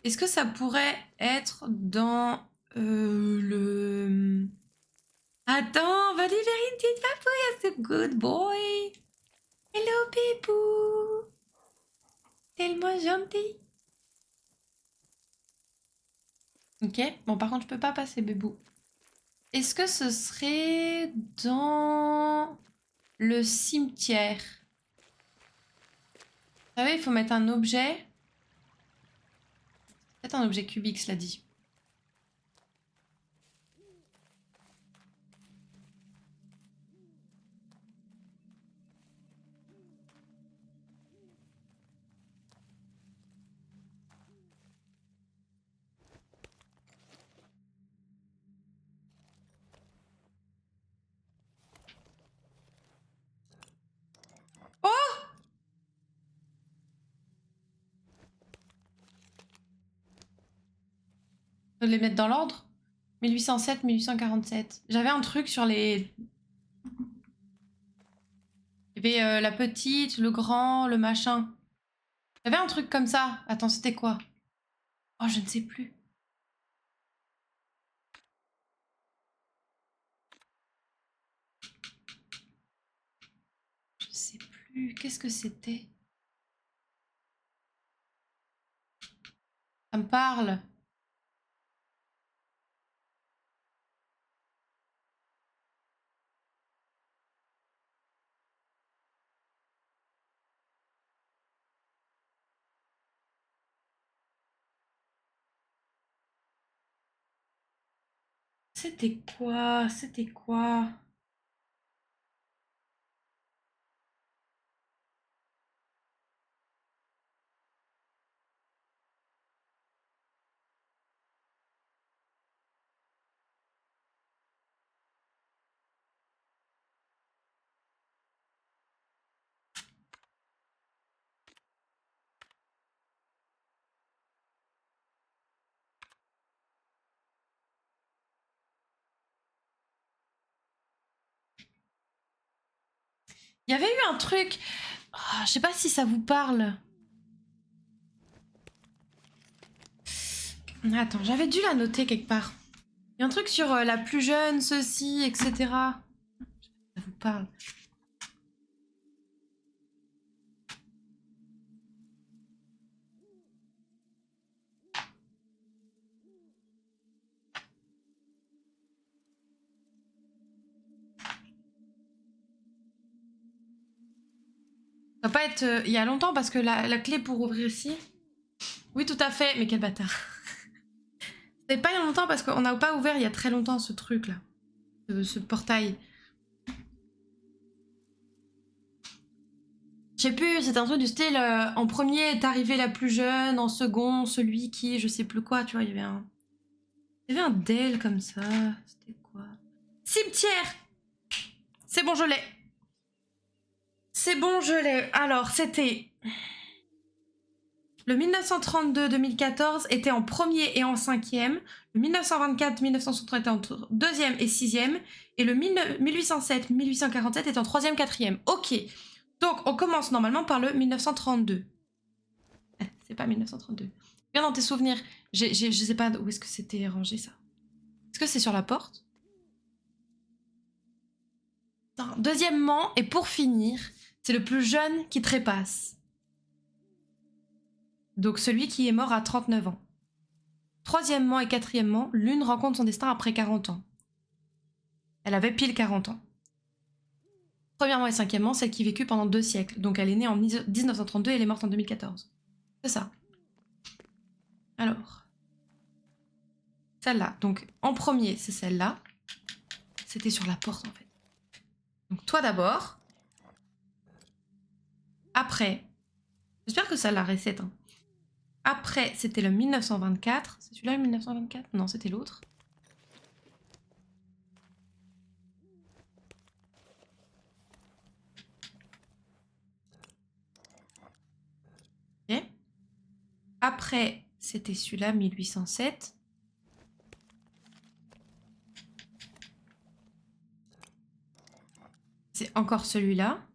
[SPEAKER 1] Est-ce que ça pourrait être dans le... Attends, va libérer une petite papouille, c'est good boy. Hello, Pépou. Tellement gentil. Ok, bon par contre je peux pas passer, Bébou. Est-ce que ce serait dans le cimetière? Vous savez, il faut mettre un objet. Peut-être un objet cubique, cela dit. Je vais les mettre dans l'ordre. 1807, 1847. J'avais un truc sur les... Il y avait la petite, le grand, le machin. J'avais un truc comme ça. Attends, c'était quoi? Oh, je ne sais plus. Je ne sais plus. Qu'est-ce que c'était? Ça me parle. C'était quoi? C'était quoi? Il y avait eu un truc... Oh, je sais pas si ça vous parle. Attends, j'avais dû la noter quelque part. Il y a un truc sur la plus jeune, ceci, etc. Ça vous parle. Ça doit pas être il y a longtemps parce que la clé pour ouvrir ici... Oui, tout à fait, mais quel bâtard. C'était pas il y a longtemps parce qu'on n'a pas ouvert il y a très longtemps ce truc là. Ce portail. Je sais plus, c'est un truc du style en premier est arrivé la plus jeune, en second celui qui, je sais plus quoi, tu vois, il y avait un... Il y avait un Del comme ça, c'était quoi? Cimetière! C'est bon, je l'ai. C'est bon, je l'ai. Alors, c'était... Le 1932-2014 était en premier et en cinquième. Le 1924-1963 était en deuxième et sixième. Et le 1807-1847 était en troisième, quatrième. Ok. Donc, on commence normalement par le 1932. C'est pas 1932. Regarde dans tes souvenirs. Je sais pas où est-ce que c'était rangé, ça. Est-ce que c'est sur la porte? Non. Deuxièmement, et pour finir, c'est le plus jeune qui trépasse. Donc celui qui est mort à 39 ans. Troisièmement et quatrièmement, l'une rencontre son destin après 40 ans. Elle avait pile 40 ans. Premièrement et cinquièmement, celle qui vécut pendant 2 siècles. Donc elle est née en 1932 et elle est morte en 2014. C'est ça. Alors. Celle-là. Donc en premier, c'est celle-là. C'était sur la porte en fait. Donc toi d'abord. Après. J'espère que ça l'a reset. Hein. Après, c'était le 1924. C'est celui-là le 1924? Non, c'était l'autre. Ok. Après, c'était celui-là, 1807. C'est encore celui-là.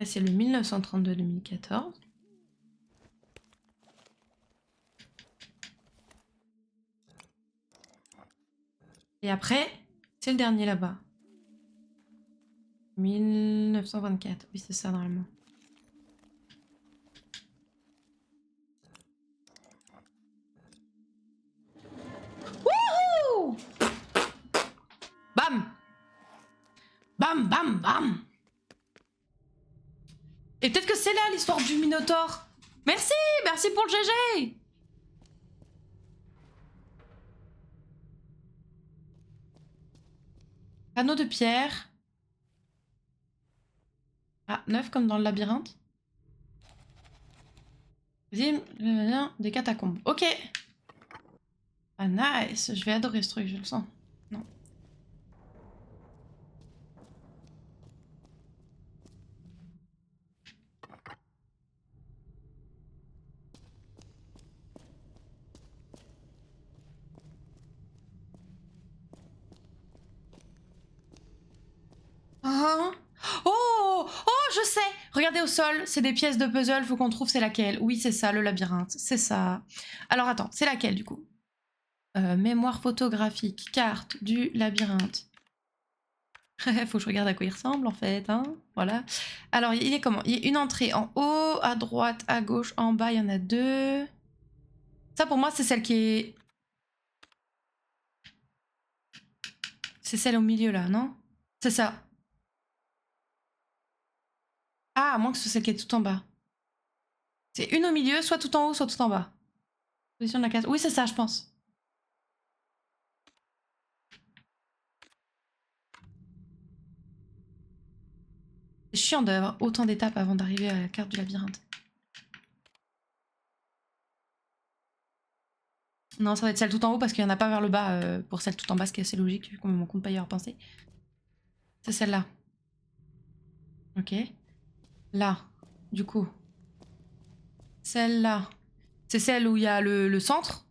[SPEAKER 1] C'est le 1932-2014. Et après, c'est le dernier là-bas. 1924. Oui, c'est ça normalement. Wouhou! Bam! Bam, bam, bam! Et peut-être que c'est là l'histoire du Minotaure. Merci, merci pour le GG. Panneau de pierre. Ah, 9 comme dans le labyrinthe. Des catacombes. Ok. Ah, nice. Je vais adorer ce truc, je le sens. Non. Oh, oh, je sais. Regardez au sol, c'est des pièces de puzzle, faut qu'on trouve c'est laquelle. Oui, c'est ça, le labyrinthe, c'est ça. Alors attends, c'est laquelle du coup? Mémoire photographique, carte du labyrinthe. Faut que je regarde à quoi il ressemble en fait, hein. Voilà. Alors, il est comment? Il y a une entrée en haut, à droite, à gauche, en bas, il y en a 2. Ça pour moi, c'est celle qui est... C'est celle au milieu là, non? C'est ça. Ah, à moins que ce soit celle qui est tout en bas. C'est une au milieu, soit tout en haut, soit tout en bas. Position de la case. Oui, c'est ça, je pense. C'est chiant d'avoir autant d'étapes avant d'arriver à la carte du labyrinthe. Non, ça va être celle tout en haut parce qu'il n'y en a pas vers le bas pour celle tout en bas, ce qui est assez logique vu qu'on ne compte pas y avoir pensé. C'est celle-là. Ok. Là, du coup. Celle-là. C'est celle où il y a le centre.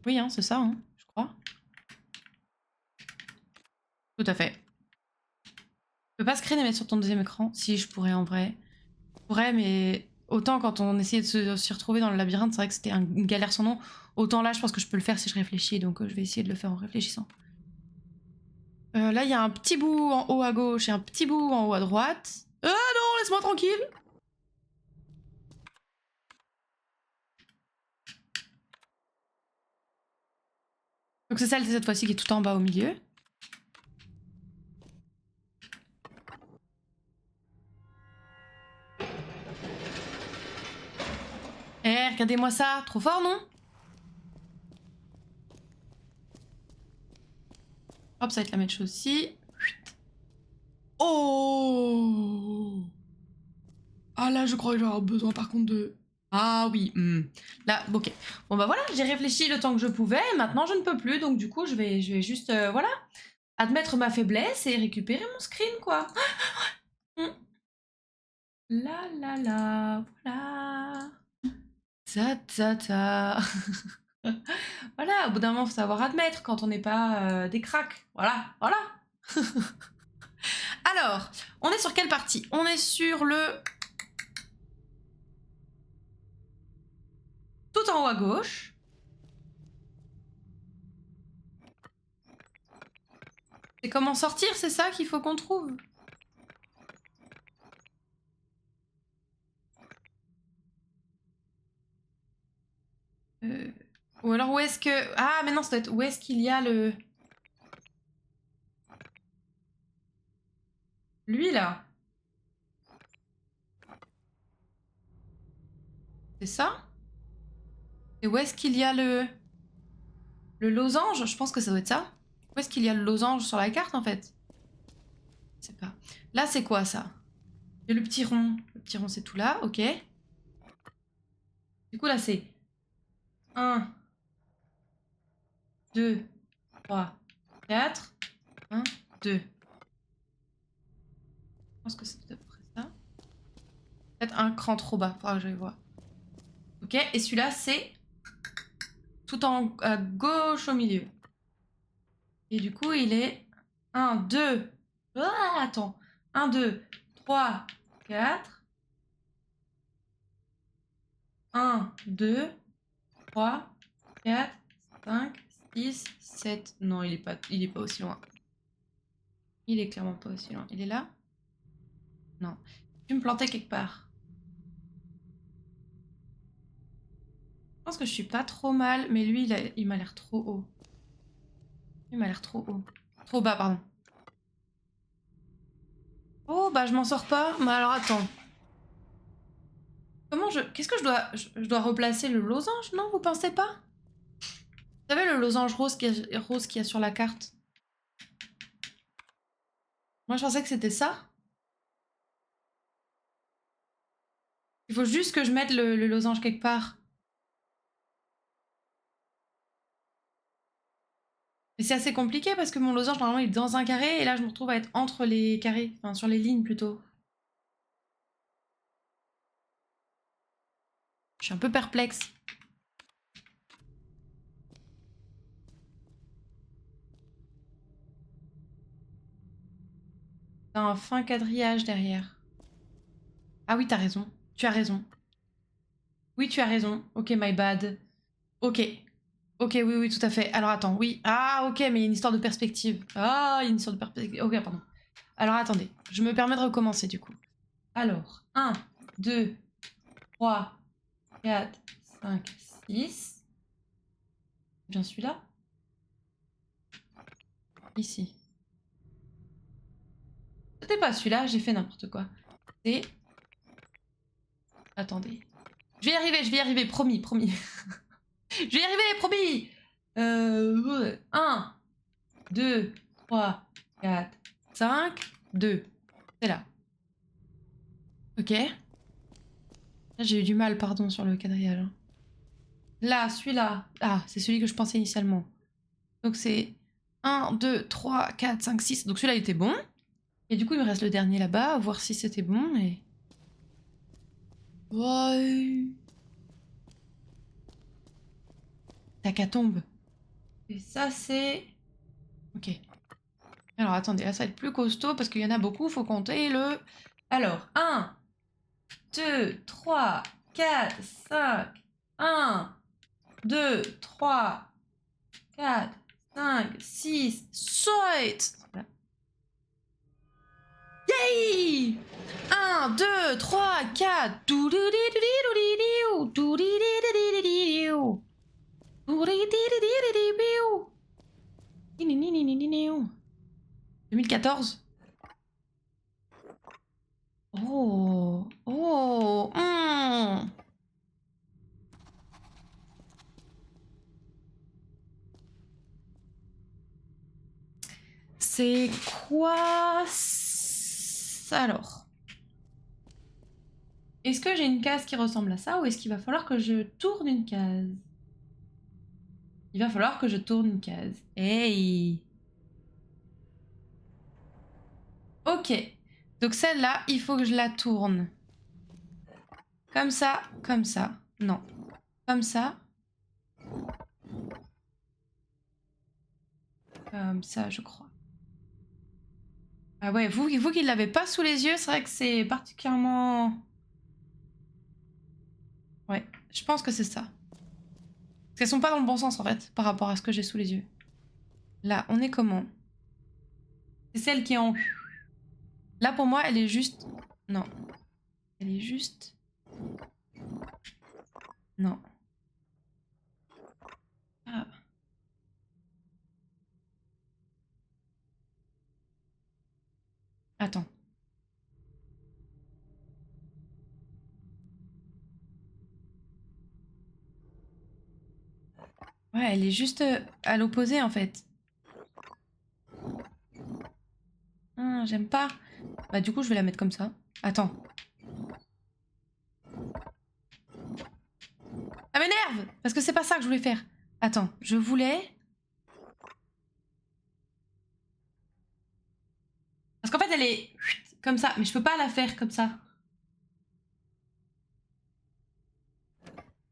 [SPEAKER 1] Oui, hein, c'est ça, hein, je crois. Tout à fait. Je peux pas screen et mettre sur ton deuxième écran? Si, je pourrais en vrai. Je pourrais, mais autant quand on essayait de se retrouver dans le labyrinthe, c'est vrai que c'était une galère sans nom. Autant là, je pense que je peux le faire si je réfléchis, donc je vais essayer de le faire en réfléchissant. Là, il y a un petit bout en haut à gauche et un petit bout en haut à droite. Non, laisse-moi tranquille! Donc c'est celle cette fois-ci qui est tout en bas au milieu. Eh, regardez-moi ça, trop fort, non? Hop, ça va être la même chose aussi. Oh! Ah là, je crois que j'aurai besoin par contre de... Ah oui, là, ok. Bon bah voilà, j'ai réfléchi le temps que je pouvais, maintenant je ne peux plus, donc du coup je vais juste, voilà, admettre ma faiblesse et récupérer mon screen, quoi. La la la, voilà. Ta ta ta. Voilà, au bout d'un moment, faut savoir admettre quand on n'est pas des cracks. Voilà, voilà. Alors, on est sur quelle partie? On est sur le... tout en haut à gauche. C'est comment sortir, c'est ça qu'il faut qu'on trouve? Ou alors où est-ce que... Ah, mais non, ça doit être... Où est-ce qu'il y a le... Lui, là. C'est ça? Et où est-ce qu'il y a le... Le losange? Je pense que ça doit être ça. Où est-ce qu'il y a le losange sur la carte, en fait? Je sais pas. Là, c'est quoi, ça? Il y a le petit rond. Le petit rond, c'est tout là, ok. Du coup, là, c'est... 1, 2, 3, 4. 1, 2. Je pense que c'est à peu près ça. Peut-être un cran trop bas. Faudra que je vois. Ok, et celui-là, c'est... tout en à gauche au milieu. Et du coup, il est 1, 2... Ah, attends. 1, 2, 3, 4. 1, 2, 3, 4, 5, 6, 7. Non, il est pas aussi loin. Il est clairement pas aussi loin. Il est là? Non. Tu me plantais quelque part. Je pense que je suis pas trop mal, mais lui, il m'a l'air trop haut. Il m'a l'air trop haut. Trop bas, pardon. Oh, bah je m'en sors pas. Mais alors, attends. Comment je... Qu'est-ce que je dois... Je dois replacer le losange, non? Vous pensez pas? Vous savez le losange rose qu'il y a sur la carte? Moi, je pensais que c'était ça. Il faut juste que je mette le losange quelque part. Mais c'est assez compliqué parce que mon losange, normalement, il est dans un carré et là, je me retrouve à être entre les carrés. Enfin, sur les lignes, plutôt. Je suis un peu perplexe. T'as un fin quadrillage derrière. Ah oui, t'as raison. Tu as raison. Oui, tu as raison. Ok, my bad. Ok. Ok, oui, oui, tout à fait. Alors attends, oui. Ah, ok, mais il y a une histoire de perspective. Ah, il y a une histoire de perspective. Ok, pardon. Alors attendez, je me permets de recommencer du coup. Alors, 1, 2, 3, 4, 5, 6. Bien celui-là. Ici. C'était pas celui-là, j'ai fait n'importe quoi. C'est... Attendez. Je vais y arriver, promis, promis. Je vais y arriver, promis. 1, 2, 3, 4, 5, 2. C'est là. Ok. Là, j'ai eu du mal, pardon, sur le quadrillage. Hein. Là, celui-là. Ah, c'est celui que je pensais initialement. Donc c'est 1, 2, 3, 4, 5, 6. Donc celui-là, il était bon. Et du coup, il me reste le dernier là-bas, à voir si c'était bon. Et... Ouais. Tacatombe. Et ça, c'est... Ok. Alors, attendez, là, ça va être plus costaud parce qu'il y en a beaucoup, faut compter le... Alors, 1, 2, 3, 4, 5... 1, 2, 3, 4, 5, 6, 7... Yay! 1, 2, 3, 4... 2014. Oh, oh, C'est quoi ça alors? Est-ce que j'ai une case qui ressemble à ça ou est-ce qu'il va falloir que je tourne une case? Il va falloir que je tourne une case. Hey! Ok. Donc celle-là, il faut que je la tourne. Comme ça, comme ça. Non. Comme ça. Comme ça, je crois. Ah ouais, vous qui ne l'avez pas sous les yeux, c'est vrai que c'est particulièrement... Ouais, je pense que c'est ça. Parce qu'elles sont pas dans le bon sens, en fait, par rapport à ce que j'ai sous les yeux. Là, on est comment? C'est celle qui est en... Là, pour moi, elle est juste... Non. Elle est juste... Non. Ah. Attends. Ouais, elle est juste à l'opposé, en fait. Ah, j'aime pas. Bah, du coup, je vais la mettre comme ça. Attends. Ça m'énerve! Parce que c'est pas ça que je voulais faire. Attends, je voulais... Parce qu'en fait, elle est comme ça, mais je peux pas la faire comme ça.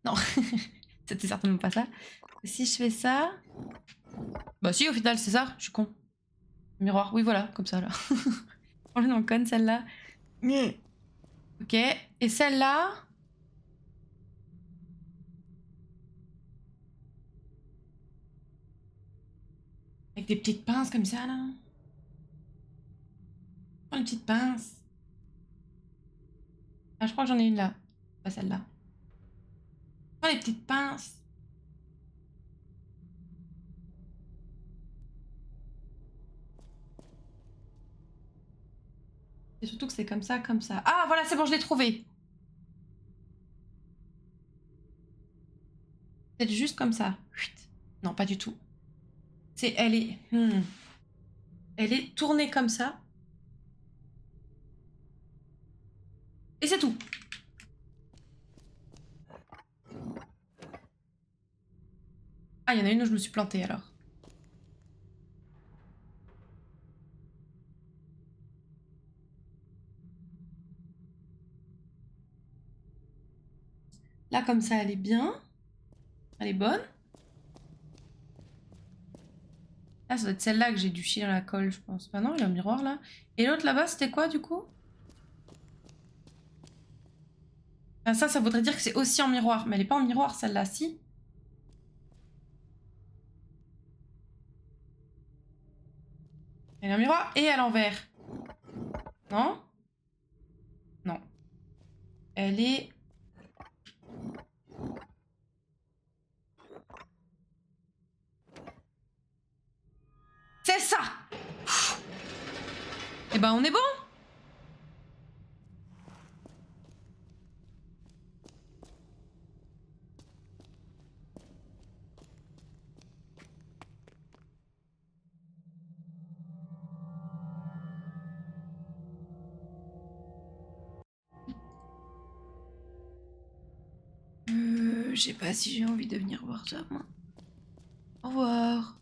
[SPEAKER 1] Non, c'était certainement pas ça. Si je fais ça... Bah si, au final, c'est ça. Je suis con. Miroir, oui, voilà, comme ça, là. Franchement, conne, celle-là. Ok, et celle-là... Avec des petites pinces comme ça, là. Prends une petite pince. Ah, je crois que j'en ai une là. Pas celle-là. Prends les petites pinces. Et surtout que c'est comme ça, comme ça. Ah, voilà, c'est bon, je l'ai trouvé. C'est juste comme ça. Non, pas du tout. C'est, elle est... Elle est tournée comme ça. Et c'est tout. Ah, il y en a une où je me suis plantée alors. Là, comme ça, elle est bien. Elle est bonne. Ah, ça doit être celle-là que j'ai dû chier dans la colle, je pense. Bah non, il y a un miroir là. Et l'autre là-bas, c'était quoi du coup? Ah, ça voudrait dire que c'est aussi en miroir. Mais elle est pas en miroir celle-là, si? Elle est en miroir et à l'envers. Non? Non. Elle est... C'est ça! Eh ben, on est bon? Je sais pas si j'ai envie de venir voir ça, moi. Au revoir.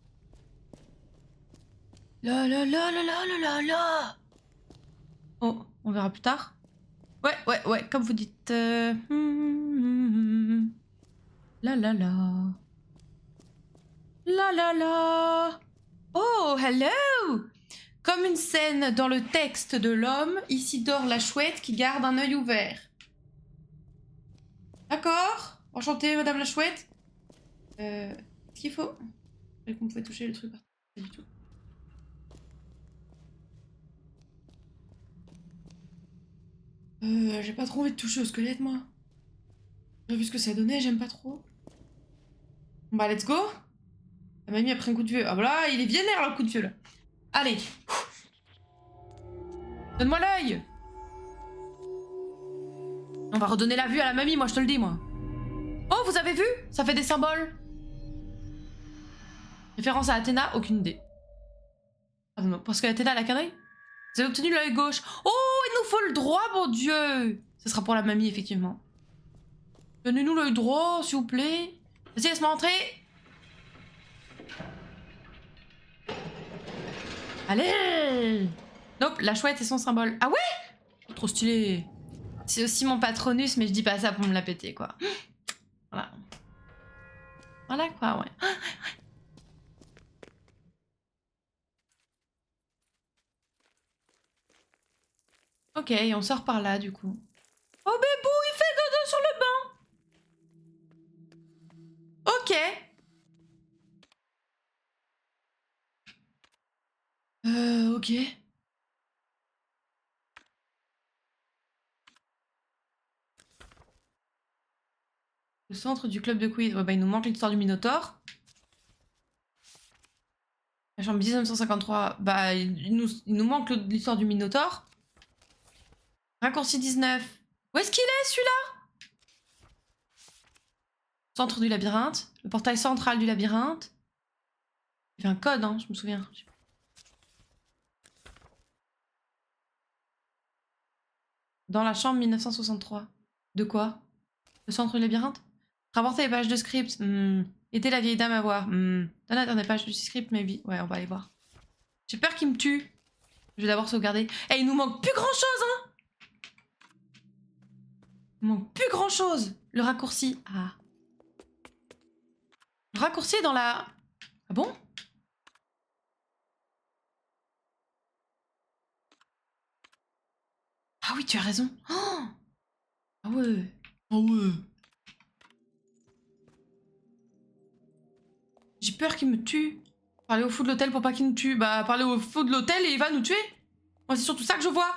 [SPEAKER 1] La la la la la la la la. Oh, on verra plus tard. Ouais, comme vous dites. La la la. La la la. Oh, hello. Comme une scène dans le texte de l'homme, ici dort la chouette qui garde un œil ouvert. D'accord. Enchantée, madame la chouette. Qu'est-ce qu'il faut? Je croyais qu'on pouvait toucher le truc. Pas du tout. J'ai pas trop envie de toucher au squelette, moi. J'ai vu ce que ça donnait, j'aime pas trop. Bon bah, let's go. La mamie a pris un coup de vieux. Ah bah là, il est vénère, le coup de vieux, là. Allez. Donne-moi l'œil. On va redonner la vue à la mamie, moi, je te le dis, moi. Oh, vous avez vu? Ça fait des symboles. Référence à Athéna, aucune idée. Ah non, parce que Athéna, elle a qu'un œil. Vous avez obtenu l'œil gauche. Oh, il nous faut le droit, mon Dieu. Ce sera pour la mamie, effectivement. Donnez-nous l'œil droit, s'il vous plaît. Vas-y, laisse-moi entrer. Allez. Nope, la chouette et son symbole. Ah ouais? Trop stylé. C'est aussi mon patronus, mais je dis pas ça pour me la péter, quoi. Voilà. Voilà, quoi, ouais. Ok, on sort par là, du coup. Oh, bébou, il fait dodo sur le banc. Ok. Ok. Le centre du club de quiz. Ouais, bah, il nous manque l'histoire du Minotaure. La chambre 1953. Bah, il nous manque l'histoire du Minotaure. Raccourci 19. Où est-ce qu'il est, celui-là? Centre du labyrinthe. Le portail central du labyrinthe. Il y avait un code, hein, je me souviens. Dans la chambre 1963. De quoi? Le centre du labyrinthe? Rapporter les pages de script. Aider la vieille dame à voir. Donne des pages de script, maybe. Ouais, on va aller voir. J'ai peur qu'il me tue. Je vais d'abord sauvegarder. Eh, il nous manque plus grand chose, hein! Il manque plus grand chose. Le raccourci. Ah. Le raccourci est dans la... Ah bon? Ah oui, tu as raison. Oh, ah ouais. Ah ouais. J'ai peur qu'il me tue. Parler au fou de l'hôtel pour pas qu'il nous tue. Bah, parler au fou de l'hôtel et il va nous tuer. Moi, c'est surtout ça que je vois.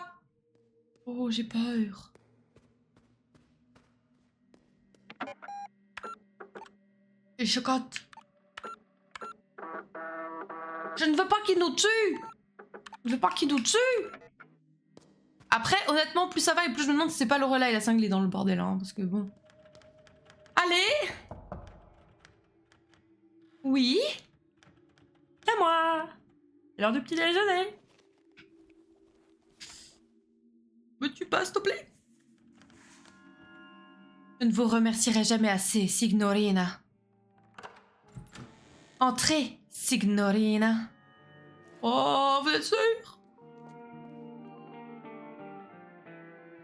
[SPEAKER 1] Oh, j'ai peur. Et chocotte. Je ne veux pas qu'il nous tue. Je veux pas qu'il nous tue. Après, honnêtement, plus ça va et plus je me demande si c'est pas le relais et la cinglée dans le bordel, hein, parce que bon. Allez. Oui. C'est moi. C'est l'heure du petit déjeuner. Me tue pas, s'il te plaît. Je ne vous remercierai jamais assez, Signorina. Entrez, Signorina. Oh, vous êtes sûr?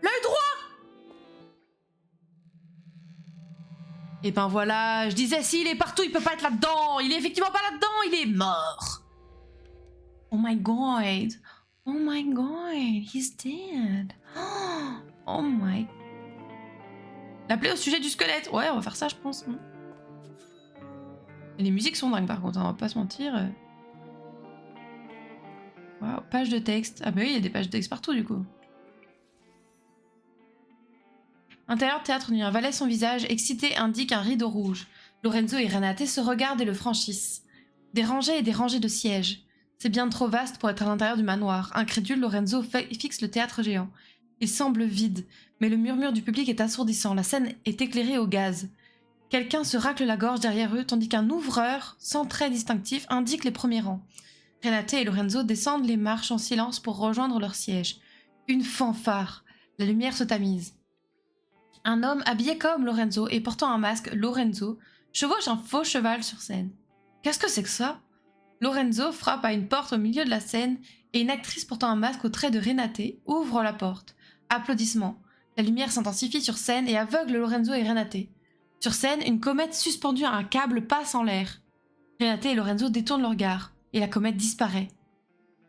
[SPEAKER 1] L'œil droit! Et ben voilà, je disais, s'il est partout, il peut pas être là-dedans. Il est effectivement pas là-dedans, il est mort. Oh my god. Oh my god, he's dead. Oh my... L'appeler au sujet du squelette. Ouais, on va faire ça, je pense. Et les musiques sont dingues, par contre, on va pas se mentir. Wow, page de texte. Ah bah oui, il y a des pages de texte partout, du coup. Intérieur de théâtre nu, un valet son visage, excité, indique un rideau rouge. Lorenzo et Renate se regardent et le franchissent. Des rangées et des rangées de sièges. C'est bien trop vaste pour être à l'intérieur du manoir. Incrédule, Lorenzo fixe le théâtre géant. Il semble vide, mais le murmure du public est assourdissant. La scène est éclairée au gaz. Quelqu'un se racle la gorge derrière eux, tandis qu'un ouvreur, sans trait distinctif, indique les premiers rangs. Renate et Lorenzo descendent les marches en silence pour rejoindre leur siège. Une fanfare. La lumière se tamise. Un homme habillé comme Lorenzo et portant un masque, Lorenzo, chevauche un faux cheval sur scène. Qu'est-ce que c'est que ça? Lorenzo frappe à une porte au milieu de la scène et une actrice portant un masque au trait de Renate ouvre la porte. Applaudissements. La lumière s'intensifie sur scène et aveugle Lorenzo et Renate. Sur scène, une comète suspendue à un câble passe en l'air. Renate et Lorenzo détournent leur regard, et la comète disparaît.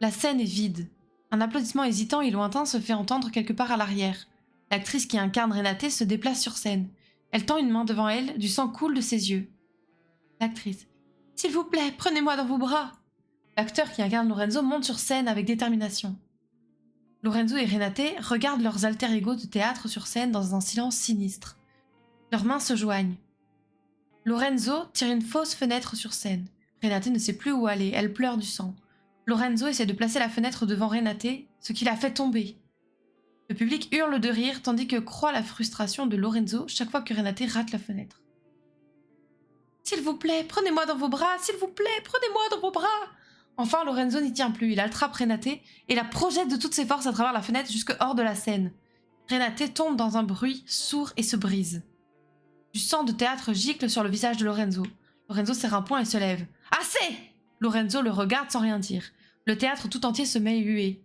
[SPEAKER 1] La scène est vide. Un applaudissement hésitant et lointain se fait entendre quelque part à l'arrière. L'actrice qui incarne Renate se déplace sur scène. Elle tend une main devant elle, du sang coule de ses yeux. L'actrice. « S'il vous plaît, prenez-moi dans vos bras !» L'acteur qui incarne Lorenzo monte sur scène avec détermination. Lorenzo et Renate regardent leurs alter-ego de théâtre sur scène dans un silence sinistre. Leurs mains se joignent. Lorenzo tire une fausse fenêtre sur scène. Renate ne sait plus où aller, elle pleure du sang. Lorenzo essaie de placer la fenêtre devant Renate, ce qui la fait tomber. Le public hurle de rire tandis que croît la frustration de Lorenzo chaque fois que Renate rate la fenêtre. « S'il vous plaît, prenez-moi dans vos bras, s'il vous plaît, prenez-moi dans vos bras !» Enfin, Lorenzo n'y tient plus, il attrape Renate et la projette de toutes ses forces à travers la fenêtre jusque hors de la scène. Renate tombe dans un bruit sourd et se brise. Du sang de théâtre gicle sur le visage de Lorenzo. Lorenzo serre un poing et se lève. « Assez !» Lorenzo le regarde sans rien dire. Le théâtre tout entier se met à huer.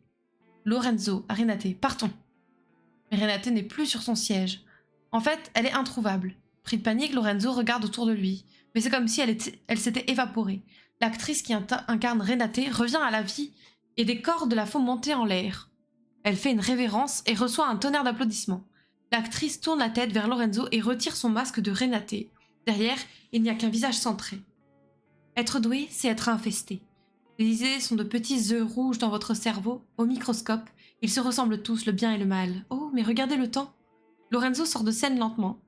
[SPEAKER 1] Lorenzo à Renate, partons. Mais Renate n'est plus sur son siège. En fait, elle est introuvable. Pris de panique, Lorenzo regarde autour de lui. Mais c'est comme si elle s'était évaporée. L'actrice qui incarne Renate revient à la vie et des cordes la font monter en l'air. Elle fait une révérence et reçoit un tonnerre d'applaudissements. L'actrice tourne la tête vers Lorenzo et retire son masque de Renate. Derrière, il n'y a qu'un visage centré. Être doué, c'est être infesté. Les idées sont de petits œufs rouges dans votre cerveau. Au microscope, ils se ressemblent tous, le bien et le mal. Oh, mais regardez le temps. Lorenzo sort de scène lentement.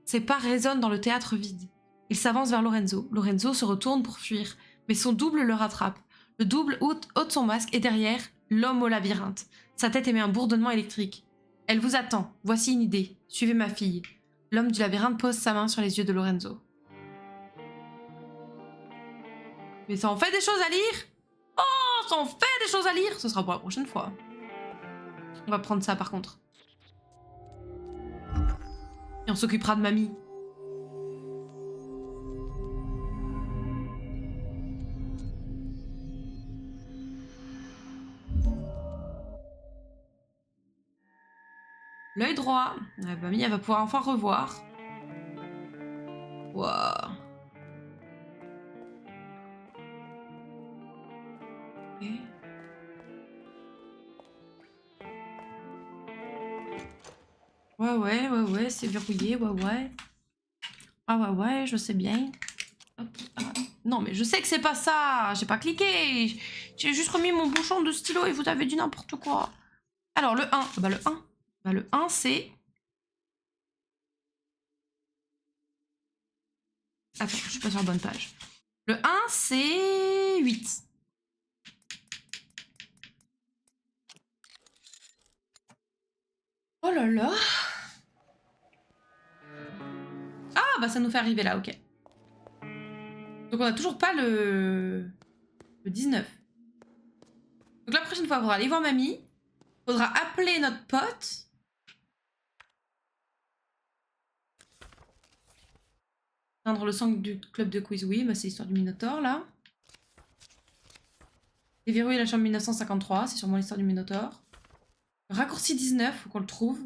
[SPEAKER 1] Ses pas résonnent dans le théâtre vide. Il s'avance vers Lorenzo. Lorenzo se retourne pour fuir, mais son double le rattrape. Le double ôte son masque et derrière, l'homme au labyrinthe. Sa tête émet un bourdonnement électrique. « Elle vous attend. Voici une idée. Suivez ma fille. » L'homme du labyrinthe pose sa main sur les yeux de Lorenzo. Mais ça en fait des choses à lire? Oh, ça en fait des choses à lire! Ce sera pour la prochaine fois. On va prendre ça par contre. Et on s'occupera de mamie. L'œil droit. La mamie, elle va pouvoir enfin revoir. Waouh. Ok. Ouais, c'est verrouillé, ouais. Ah ouais, je sais bien. Hop, ah. Non, mais je sais que c'est pas ça. J'ai pas cliqué. J'ai juste remis mon bouchon de stylo et vous avez dit n'importe quoi. Alors, le 1. Bah, le 1. Bah, le 1, c'est... Attends, je suis pas sur la bonne page. Le 1, c'est 8. Oh là là. Ah, bah ça nous fait arriver là, ok. Donc on a toujours pas le 19. Donc la prochaine fois, il faudra aller voir mamie. Il faudra appeler notre pote. Peindre le sang du club de quiz, oui, bah c'est l'histoire du Minotaure, là. Déverrouiller la chambre 1953, c'est sûrement l'histoire du Minotaure. Raccourci 19, faut qu'on le trouve.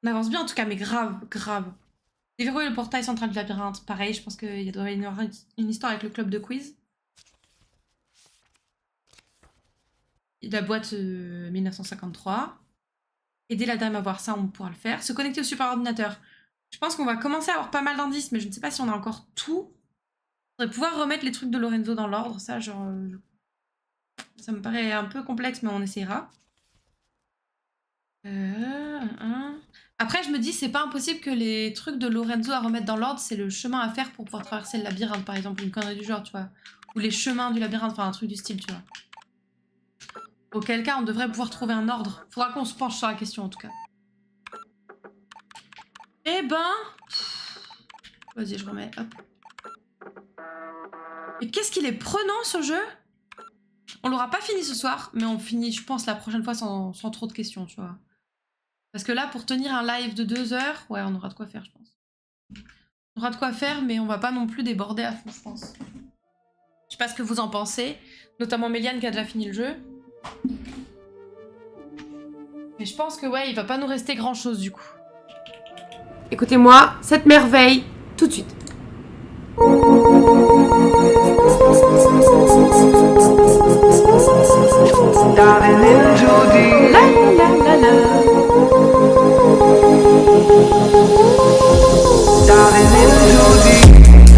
[SPEAKER 1] On avance bien en tout cas, mais grave. Déverrouiller le portail central du labyrinthe, pareil, je pense qu'il doit y avoir une histoire avec le club de quiz. La boîte 1953. Aider la dame à voir ça, on pourra le faire. Se connecter au super ordinateur. Je pense qu'on va commencer à avoir pas mal d'indices, mais je ne sais pas si on a encore tout. On devrait pouvoir remettre les trucs de Lorenzo dans l'ordre, ça, genre... Ça me paraît un peu complexe, mais on essaiera. Après, je me dis, c'est pas impossible que les trucs de Lorenzo à remettre dans l'ordre, c'est le chemin à faire pour pouvoir traverser le labyrinthe, par exemple, une connerie du genre, tu vois. Ou les chemins du labyrinthe, enfin un truc du style, tu vois. Auquel cas, on devrait pouvoir trouver un ordre. Faudra qu'on se penche sur la question, en tout cas. Eh ben... Vas-y, je remets, hop. Et qu'est-ce qu'il est prenant, ce jeu? On l'aura pas fini ce soir, mais on finit, je pense, la prochaine fois sans trop de questions, tu vois. Parce que là, pour tenir un live de 2 heures, ouais, on aura de quoi faire, je pense. On aura de quoi faire, mais on va pas non plus déborder à fond, je pense. Je sais pas ce que vous en pensez, notamment Méliane qui a déjà fini le jeu. Mais je pense que, ouais, il va pas nous rester grand-chose, du coup. Écoutez-moi, cette merveille, tout de suite.